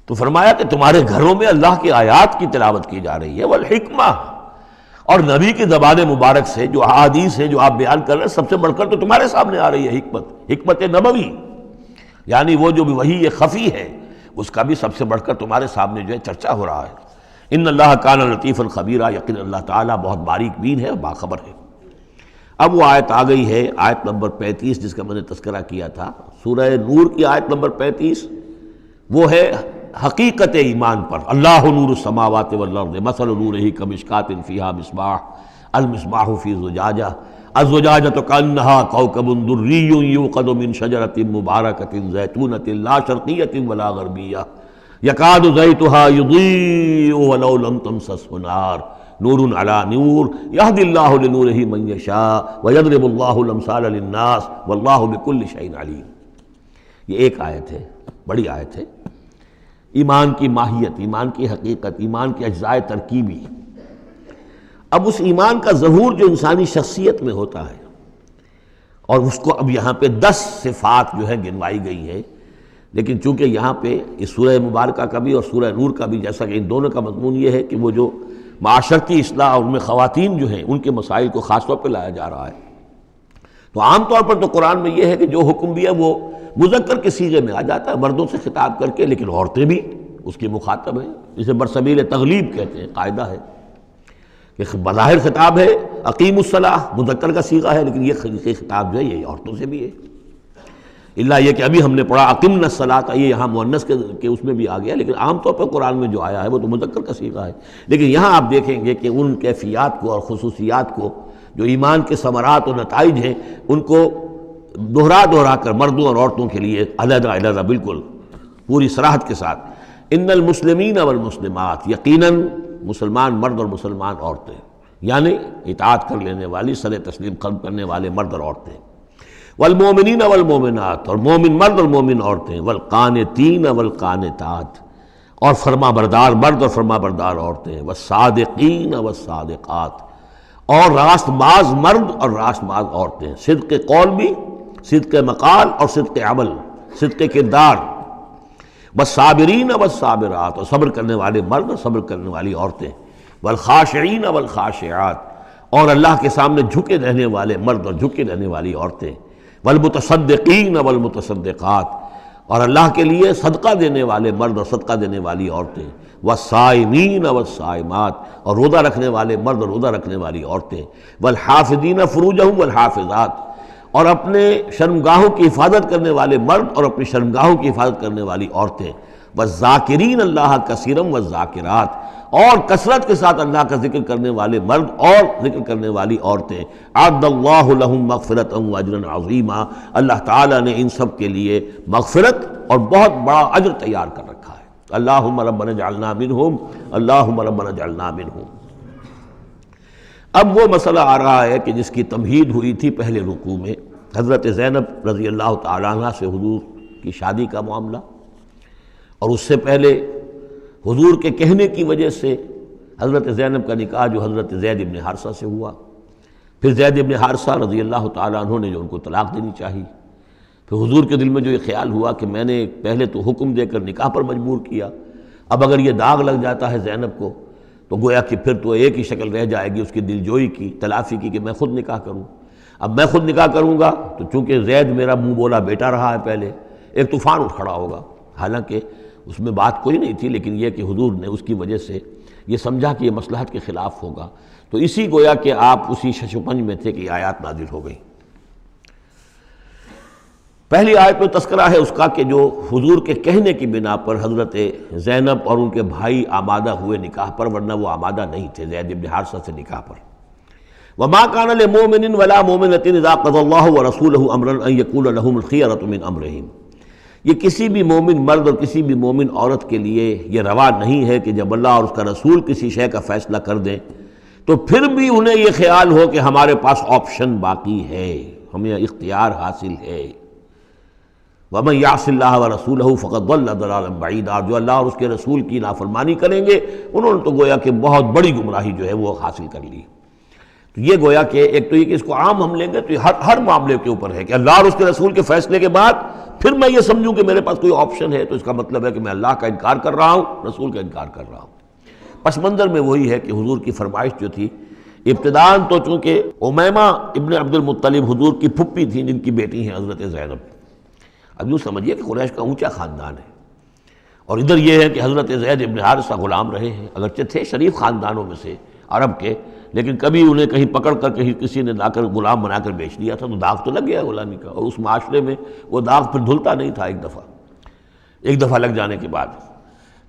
تو فرمایا کہ تمہارے گھروں میں اللہ کی آیات کی تلاوت کی جا رہی ہے، والحکمہ، اور نبی کی زبان مبارک سے جو احادیث ہے جو آپ بیان کر رہے ہیں، سب سے بڑھ کر تو تمہارے سامنے آ رہی ہے حکمت نبوی، یعنی وہ جو بھی وحی خفی ہے اس کا بھی سب سے بڑھ کر تمہارے سامنے جو ہے چرچا ہو رہا ہے۔ ان اللہ کان لطیفا خبیرا، یقین اللہ تعالیٰ بہت باریک بین ہے اور باخبر ہے۔ اب وہ آیت آ گئی ہے، آیت نمبر 35 جس کا میں نے تذکرہ کیا تھا، سورہ نور کی آیت نمبر 35، وہ ہے حقیقت ایمان پر۔ اللہ نور السماوات والارض مثل نورہ کمشکاۃ فیہا مصباح، المصباح فی زجاجہ، الزجاجۃ کأنہا کوکب دری یوقد من شجرۃ مبارکۃ زیتونۃ لا شرقیۃ ولا غربیہ یکاد زیتھا یضیء ولو لم تمسسہ نار نور علی نور یہدی اللہ لنورہ من یشاء ویضرب اللہ الامثال للناس واللہ بکل شیء علیم۔ یہ ایک آیت ہے، بڑی آیت ہے، ایمان کی ماہیت، ایمان کی حقیقت، ایمان کے اجزاء ترکیبی۔ اب اس ایمان کا ظہور جو انسانی شخصیت میں ہوتا ہے، اور اس کو اب یہاں پہ 10 صفات جو ہے گنوائی گئی ہیں، لیکن چونکہ یہاں پہ اس سورہ مبارکہ کا بھی اور سورہ نور کا بھی، جیسا کہ ان دونوں کا مضمون یہ ہے کہ وہ جو معاشرتی اصلاح اور ان میں خواتین جو ہیں ان کے مسائل کو خاص طور پہ لایا جا رہا ہے، تو عام طور پر تو قرآن میں یہ ہے کہ جو حکم بھی ہے وہ مذکر کے صیغے میں آ جاتا ہے، مردوں سے خطاب کر کے، لیکن عورتیں بھی اس کی مخاطب ہیں، جسے برسبیل تغلیب کہتے ہیں، قاعدہ ہے کہ بظاہر خطاب ہے اقیم الصلاۃ، مذکر کا صیغہ ہے، لیکن یہ خطاب جو ہے یہ عورتوں سے بھی ہے، الا یہ کہ ابھی ہم نے پڑھا اقمنا الصلاۃ، یہ یہاں مؤنث کے اس میں بھی آ گیا، لیکن عام طور پر قرآن میں جو آیا ہے وہ تو مذکر کا صیغہ ہے۔ لیکن یہاں آپ دیکھیں گے کہ ان کیفیات کو اور خصوصیات کو، جو ایمان کے ثمرات و نتائج ہیں، ان کو دہرا کر مردوں اور عورتوں کے لیے علیحدہ علیحدہ بالکل پوری صراحت کے ساتھ، ان المسلمین والمسلمات، یقیناً مسلمان مرد اور مسلمان عورتیں، یعنی اطاعت کر لینے والی، سر تسلیم قلب کرنے والے مرد اور عورتیں، والمومنین والمومنات، اور مومن مرد اور مومن عورتیں، والقانتین والقانتات، اور فرما بردار مرد اور فرما بردار عورتیں، والصادقین والصادقات، اور راست باز مرد اور راست باز عورتیں، صدق قول بھی، صدق مقال اور صدق عمل، صدق کردار، والصابرین والصابرات، اور صبر کرنے والے مرد اور صبر کرنے والی عورتیں، والخاشعین والخاشعات، اور اللہ کے سامنے جھکے رہنے والے مرد اور جھکے رہنے والی عورتیں، والمتصدقین والمتصدقات، اور اللہ کے لیے صدقہ دینے والے مرد اور صدقہ دینے والی عورتیں، والصائمین والصائمات، اور روزہ رکھنے والے مرد اور روزہ رکھنے والی عورتیں، والحافظین فروجہم والحافظات، اور اپنے شرمگاہوں کی حفاظت کرنے والے مرد اور اپنی شرمگاہوں کی حفاظت کرنے والی عورتیں، والذاکرین اللہ کثیرا والذاکرات، اور کثرت کے ساتھ اللہ کا ذکر کرنے والے مرد اور ذکر کرنے والی عورتیں، اعد اللہ لہم مغفرۃ واجرا عظیما، اللہ تعالیٰ نے ان سب کے لیے مغفرت اور بہت بڑا اجر تیار کر رکھا ہے۔ اللہم ربنا اجعلنا منہم، اللہم ربنا اجعلنا منہم۔ اب وہ مسئلہ آ رہا ہے کہ جس کی تمہید ہوئی تھی پہلے رکوع میں، حضرت زینب رضی اللہ تعالیٰ عنہ سے حضور کی شادی کا معاملہ، اور اس سے پہلے حضور کے کہنے کی وجہ سے حضرت زینب کا نکاح جو حضرت زید بن حارثہ سے ہوا، پھر زید بن حارثہ رضی اللہ تعالیٰ عنہ نے جو ان کو طلاق دینی چاہی، پھر حضور کے دل میں جو یہ خیال ہوا کہ میں نے پہلے تو حکم دے کر نکاح پر مجبور کیا، اب اگر یہ داغ لگ جاتا ہے زینب کو تو گویا کہ پھر تو ایک ہی شکل رہ جائے گی اس کی دلجوئی کی، تلافی کی، کہ میں خود نکاح کروں۔ اب میں خود نکاح کروں گا تو چونکہ زید میرا منہ بولا بیٹا رہا ہے پہلے، ایک طوفان اٹھ کھڑا ہوگا، حالانکہ اس میں بات کوئی نہیں تھی، لیکن یہ کہ حضور نے اس کی وجہ سے یہ سمجھا کہ یہ مصلحت کے خلاف ہوگا، تو اسی گویا کہ آپ اسی شش و پنج میں تھے کہ یہ آیات نازل ہو گئی۔ پہلی آیت میں تذکرہ ہے اس کا کہ جو حضور کے کہنے کی بنا پر حضرت زینب اور ان کے بھائی آمادہ ہوئے نکاح پر، ورنہ وہ آمادہ نہیں تھے زید بن حارثہ سے نکاح پر۔ وَمَا كَانَ لِمُؤْمِنٍ وَلَا مُؤْمِنَةٍ إِذَا قَضَى اللَّهُ وَرَسُولُهُ أَمْرًا أَن يَكُونَ لَهُمُ الْخِيَرَةُ مِنْ أَمْرِهِمْ، یہ کسی بھی مومن مرد اور کسی بھی مومن عورت کے لیے یہ روا نہیں ہے کہ جب اللہ اور اس کا رسول کسی شے کا فیصلہ کر دیں تو پھر بھی انہیں یہ خیال ہو کہ ہمارے پاس آپشن باقی ہے، ہمیں اختیار حاصل ہے۔ وَمَن يَعْصِ اللَّهَ وَرَسُولَهُ فَقَدْ ضَلَّ ضَلَالًا بَعِيدًا، جو اللہ اور اس کے رسول کی نافرمانی کریں گے انہوں نے تو گویا کہ بہت بڑی گمراہی جو ہے وہ حاصل کر لی۔ تو یہ گویا کہ ایک تو یہ کہ اس کو عام ہم لیں گے تو یہ ہر معاملے کے اوپر ہے کہ اللہ اور اس کے رسول کے فیصلے کے بعد پھر میں یہ سمجھوں کہ میرے پاس کوئی آپشن ہے، تو اس کا مطلب ہے کہ میں اللہ کا انکار کر رہا ہوں، رسول کا انکار کر رہا ہوں۔ پس منظر میں وہی ہے کہ حضور کی فرمائش جو تھی ابتداءً تو چونکہ امیمہ ابن عبد المطلب حضور کی پھپھی تھیں جن کی بیٹی ہیں حضرت زینب، اب یوں سمجھیے کہ قریش کا اونچا خاندان ہے، اور ادھر یہ ہے کہ حضرت زید ابن حارثہ غلام رہے ہیں، اگرچہ تھے شریف خاندانوں میں سے عرب کے، لیکن کبھی انہیں کہیں پکڑ کر کہیں کسی نے لا کر غلام بنا کر بیچ دیا تھا تو داغ تو لگ گیا غلامی کا، اور اس معاشرے میں وہ داغ پھر دھلتا نہیں تھا ایک دفعہ لگ جانے کے بعد۔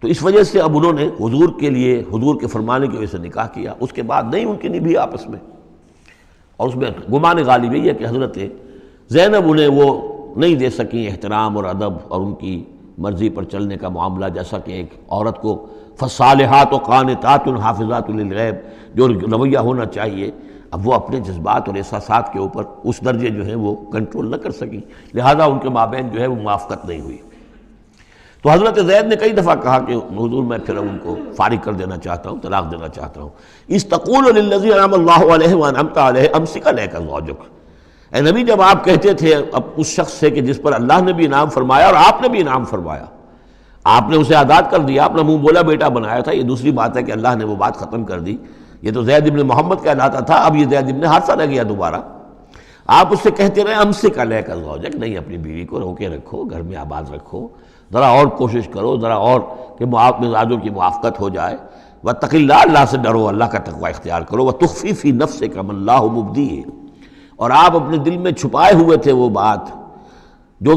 تو اس وجہ سے اب انہوں نے حضور کے لیے، حضور کے فرمانے کی وجہ سے نکاح کیا، اس کے بعد نہیں ان کی نبھی آپس میں، اور اس میں گمان غالب یہ ہے کہ حضرت زینب انہیں وہ نہیں دے سکیں احترام اور ادب اور ان کی مرضی پر چلنے کا معاملہ، جیسا کہ ایک عورت کو فصالحات و قانتات حافظات للغیب جو رویہ ہونا چاہیے، اب وہ اپنے جذبات اور احساسات کے اوپر اس درجے جو ہیں وہ کنٹرول نہ کر سکیں، لہذا ان کے مابین جو ہے وہ موافقت نہیں ہوئی۔ تو حضرت زید نے کئی دفعہ کہا کہ حضور میں پھر ان کو فارغ کر دینا چاہتا ہوں، طلاق دینا چاہتا ہوں۔ استقول للذی انعم اللہ علیہ وانعمت علیہ امسک علیک زوجک، اے نبی جب آپ کہتے تھے اب اس شخص سے کہ جس پر اللہ نے بھی انعام فرمایا اور آپ نے بھی انعام فرمایا، آپ نے اسے آزاد کر دیا، اپنا منہ بولا بیٹا بنایا تھا، یہ دوسری بات ہے کہ اللہ نے وہ بات ختم کر دی، یہ تو زید ابن محمد کہلاتا تھا، اب یہ زید ابن حارثہ رہ گیا دوبارہ۔ آپ اس سے کہتے رہے امسک علیک زوجک، نہیں اپنی بیوی کو روکے رکھو، گھر میں آباد رکھو، ذرا اور کوشش کرو، ذرا اور کہ مزاجوں کی موافقت ہو جائے۔ واتق اللہ، اللہ سے ڈرو، اللہ کا تقوی اختیار کرو۔ وتخفی فی نفسک ما اللہ مبدیہ، اور آپ اپنے دل میں چھپائے ہوئے تھے وہ بات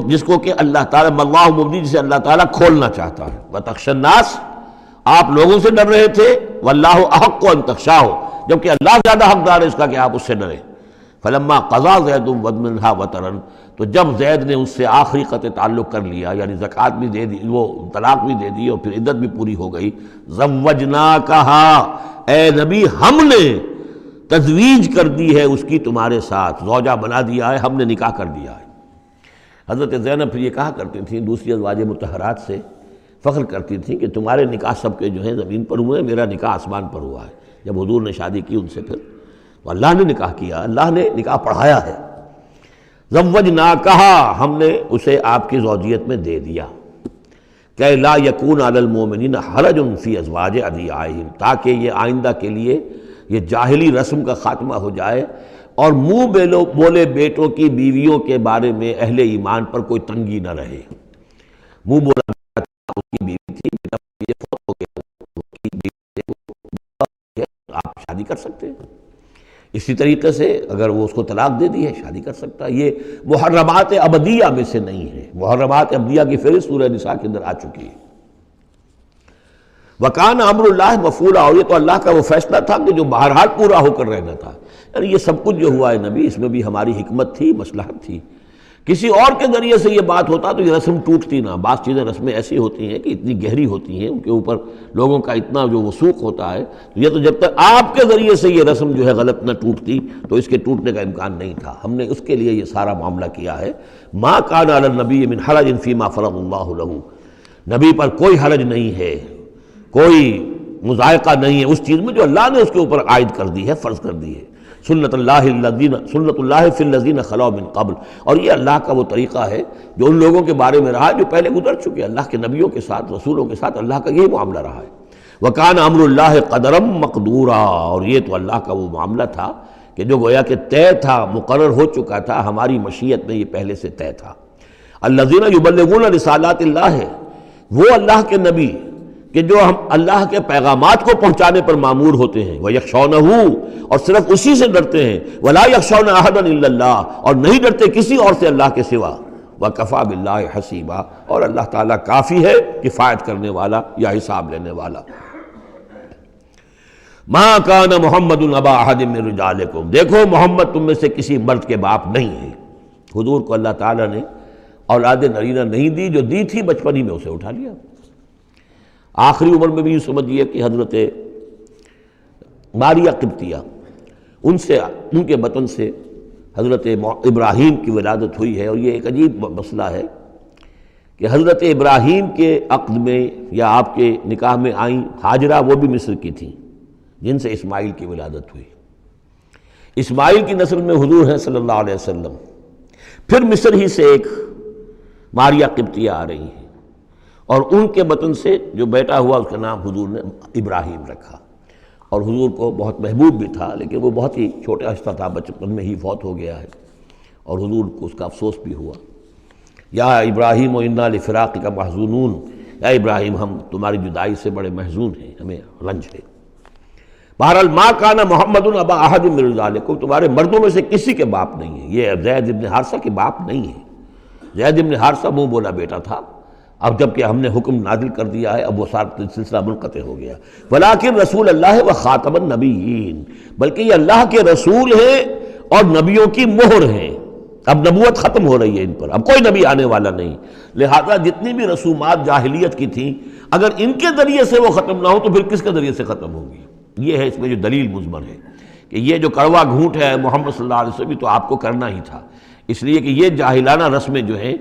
جس کو کہ اللہ تعالیٰ اللہ مبدی، جسے اللہ تعالیٰ کھولنا چاہتا ہے۔ وتخشى الناس، آپ لوگوں سے ڈر رہے تھے، واللہ احق ان تخشاہ، جبکہ اللہ زیادہ حقدار ہے اس کا کہ آپ اس سے ڈریں۔ فلما قضا زید منہا وطرا، تو جب زید نے اس سے آخری قطع تعلق کر لیا، یعنی زکوٰۃ بھی دے دی، وہ طلاق بھی دے دی اور پھر عدت بھی پوری ہو گئی، زوجناکہا، اے نبی ہم نے تزویج کر دی ہے اس کی تمہارے ساتھ، زوجہ بنا دیا ہے، ہم نے نکاح کر دیا ہے۔ حضرت زینب پھر یہ کہا کرتی تھیں، دوسری ازواج مطہرات سے فخر کرتی تھیں کہ تمہارے نکاح سب کے جو ہیں زمین پر ہوئے ہیں، میرا نکاح آسمان پر ہوا ہے۔ جب حضور نے شادی کی ان سے پھر تو اللہ نے نکاح کیا، اللہ نے نکاح پڑھایا ہے۔ زوجناکہا، ہم نے اسے آپ کی زوجیت میں دے دیا، کہ لا یکون علی المؤمنین حرج فی ازواج ادعیائہم، تاکہ یہ آئندہ کے لیے یہ جاہلی رسم کا خاتمہ ہو جائے اور منہ بولے بیٹوں کی بیویوں کے بارے میں اہل ایمان پر کوئی تنگی نہ رہے۔ منہ بولا بیٹا تھا، اس کی بیوی تھی، بیٹا یہ فوت ہو گیا، اس کی بیوی آپ شادی کر سکتے ہیں۔ اسی طریقے سے اگر وہ اس کو طلاق دے دی ہے شادی کر سکتا ہے. یہ محرمات ابدیہ میں سے نہیں ہے. محرمات ابدیہ کی فہرست سورہ نساء کے اندر آ چکی ہے. وَكَانَ أَمْرُ اللَّهِ مَفْعُولًا، اور یہ تو اللہ کا وہ فیصلہ تھا کہ جو بہرحال پورا ہو کر رہنا تھا. یعنی یہ سب کچھ جو ہوا ہے نبی، اس میں بھی ہماری حکمت تھی، مصلحت تھی. کسی اور کے ذریعے سے یہ بات ہوتا تو یہ رسم ٹوٹتی نہ. بعض چیزیں رسمیں ایسی ہوتی ہیں کہ اتنی گہری ہوتی ہیں، ان کے اوپر لوگوں کا اتنا جو وثوق ہوتا ہے، یہ تو جب تک آپ کے ذریعے سے یہ رسم جو ہے غلط نہ ٹوٹتی تو اس کے ٹوٹنے کا امکان نہیں تھا. ہم نے اس کے لیے یہ سارا معاملہ کیا ہے. ما کان علی النبی من حرج فیما فرض اللہ لہ، نبی پر کوئی حرج نہیں ہے، کوئی مضائقہ نہیں ہے اس چیز میں جو اللہ نے اس کے اوپر عائد کر دی ہے، فرض کر دی ہے. سنت اللہ فی الذین خلو من قبل، اور یہ اللہ کا وہ طریقہ ہے جو ان لوگوں کے بارے میں رہا جو پہلے گزر چکے. اللہ کے نبیوں کے ساتھ، رسولوں کے ساتھ اللہ کا یہی معاملہ رہا ہے. وَكَانَ أَمْرُ اللَّهِ قَدَرًا مَقْدُورًا، اور یہ تو اللہ کا وہ معاملہ تھا کہ جو گویا کہ طے تھا، مقرر ہو چکا تھا، ہماری مشیت میں یہ پہلے سے طے تھا. الَّذِينَ يُبَلِّغُونَ رِسَالَاتِ اللَّهِ، وہ اللہ کے نبی کہ جو ہم اللہ کے پیغامات کو پہنچانے پر مامور ہوتے ہیں. وَيَخْشَوْنَهُ، اور صرف اسی سے ڈرتے ہیں. وَلَا يَخْشَوْنَ أَحَدًا إِلَّا اللَّهَ، اور نہیں ڈرتے کسی اور سے اللہ کے سوا. وَكَفَى بِاللَّهِ حَسِيبًا، اور اللہ تعالیٰ کافی ہے کفایت کرنے والا یا حساب لینے والا. مَا كَانَ مُحَمَّدٌ أَبَا أَحَدٍ مِّن رِجَالِكُمْ، دیکھو محمد تم میں سے کسی مرد کے باپ نہیں ہے. حضور کو اللہ تعالیٰ نے اولاد نرینہ نہیں دی، جو دی تھی بچپن ہی میں اسے اٹھا لیا. آخری عمر میں بھی یہ سمجھیے کہ حضرت ماریہ قبطیہ، ان کے بطن سے حضرت ابراہیم کی ولادت ہوئی ہے. اور یہ ایک عجیب مسئلہ ہے کہ حضرت ابراہیم کے عقد میں یا آپ کے نکاح میں آئیں ہاجرہ، وہ بھی مصر کی تھیں جن سے اسماعیل کی ولادت ہوئی. اسماعیل کی نسل میں حضور ہیں صلی اللہ علیہ وسلم. پھر مصر ہی سے ایک ماریہ قبطیہ آ رہی ہیں، اور ان کے بطن سے جو بیٹا ہوا اس کا نام حضور نے ابراہیم رکھا. اور حضور کو بہت محبوب بھی تھا، لیکن وہ بہت ہی چھوٹا ہستہ تھا، بچپن میں ہی فوت ہو گیا ہے، اور حضور کو اس کا افسوس بھی ہوا. یا ابراہیم انا لفراقک محزونون، یا ابراہیم ہم تمہاری جدائی سے بڑے محزون ہیں، ہمیں رنج ہے. بہرحال ما کان محمد ابا احد من رجالکم، تمہارے مردوں میں سے کسی کے باپ نہیں ہے. یہ زید ابن حارثہ کے باپ نہیں ہے. زید ابن حارثہ منہ بولا بیٹا تھا، اب جب کہ ہم نے حکم نازل کر دیا ہے اب وہ سارا سلسلہ منقطع ہو گیا. ولیکن رسول اللہ و خاتم النبیین، بلکہ یہ اللہ کے رسول ہیں اور نبیوں کی مہر ہیں. اب نبوت ختم ہو رہی ہے ان پر، اب کوئی نبی آنے والا نہیں. لہذا جتنی بھی رسومات جاہلیت کی تھیں، اگر ان کے ذریعے سے وہ ختم نہ ہو تو پھر کس کے ذریعے سے ختم ہوگی؟ یہ ہے اس میں جو دلیل مضمر ہے کہ یہ جو کڑوا گھونٹ ہے محمد صلی اللہ علیہ وسلم تو آپ کو کرنا ہی تھا، اس لیے کہ یہ جاہلانہ رسمیں جو ہیں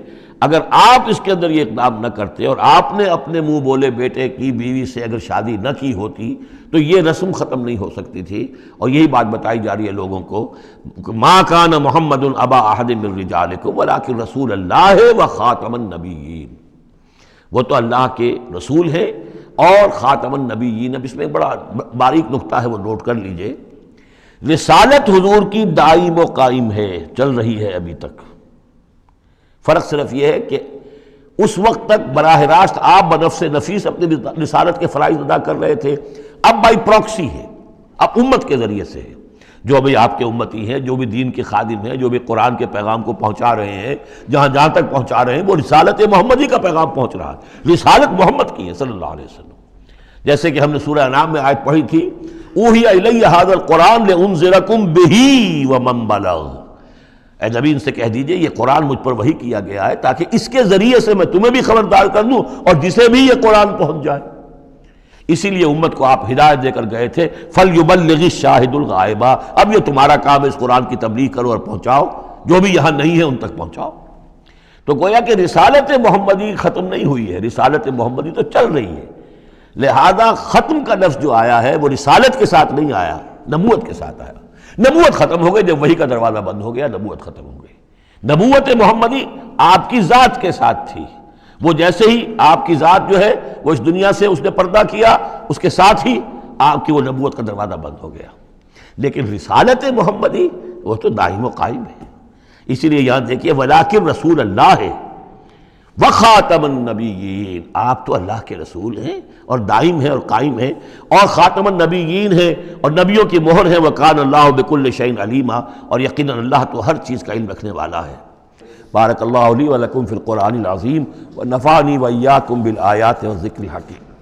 اگر آپ اس کے اندر یہ اقدام نہ کرتے اور آپ نے اپنے منہ بولے بیٹے کی بیوی سے اگر شادی نہ کی ہوتی تو یہ رسم ختم نہیں ہو سکتی تھی. اور یہی بات بتائی جا رہی ہے لوگوں کو، ما کان محمد ابا احد من رجالکم ولکن رسول اللہ و خاتم النبیین، وہ تو اللہ کے رسول ہیں اور خاتم النبیین. اب اس میں ایک بڑا باریک نقطہ ہے، وہ نوٹ کر لیجئے. رسالت حضور کی دائم و قائم ہے، چل رہی ہے ابھی تک. فرق صرف یہ ہے کہ اس وقت تک براہ راست آپ بنفس نفیس اپنی رسالت کے فرائض ادا کر رہے تھے، اب بائی پروکسی ہے، اب امت کے ذریعے سے ہے. جو بھی آپ کے امتی ہیں، جو بھی دین کے خادم ہیں، جو بھی قرآن کے پیغام کو پہنچا رہے ہیں، جہاں تک پہنچا رہے ہیں وہ رسالت محمدی کا پیغام پہنچ رہا ہے. رسالت محمد کی ہے صلی اللہ علیہ وسلم. جیسے کہ ہم نے سورہ انعام میں آیت پڑھی تھی، اوحی الی ھذا القرآن لانذرکم بہ ومن بلغ، اے نبی ان سے کہہ دیجئے یہ قرآن مجھ پر وحی کیا گیا ہے تاکہ اس کے ذریعے سے میں تمہیں بھی خبردار کر دوں اور جسے بھی یہ قرآن پہنچ جائے. اسی لیے امت کو آپ ہدایت دے کر گئے تھے، فَلْيُبَلِّغِ الشَّاهِدُ الْغَائِبَ، اب یہ تمہارا کام ہے اس قرآن کی تبلیغ کرو اور پہنچاؤ، جو بھی یہاں نہیں ہے ان تک پہنچاؤ. تو گویا کہ رسالت محمدی ختم نہیں ہوئی ہے، رسالت محمدی تو چل رہی ہے. لہذا ختم کا لفظ جو آیا ہے وہ رسالت کے ساتھ نہیں آیا، نبوت کے ساتھ آیا. نبوت ختم ہو گئی جب وحی کا دروازہ بند ہو گیا، نبوت ختم ہو گئی. نبوت محمدی آپ کی ذات کے ساتھ تھی، وہ جیسے ہی آپ کی ذات جو ہے وہ اس دنیا سے اس نے پردہ کیا، اس کے ساتھ ہی آپ کی وہ نبوت کا دروازہ بند ہو گیا. لیکن رسالت محمدی وہ تو دائم و قائم ہے. اسی لیے یہاں دیکھیے ولیکن رسول اللہ ہے، وخاتم النبیین، آپ تو اللہ کے رسول ہیں اور دائم ہیں اور قائم ہیں، اور خاتم النبیین ہیں اور نبیوں کی مہر ہیں، وکان اللہ بکل شیء علیما، اور یقیناً اللہ تو ہر چیز کا علم رکھنے والا ہے۔ بارک اللہ لی ولکم فی القرآن العظیم ونفعنی وإیاکم بالآیات والذکر الحکیم۔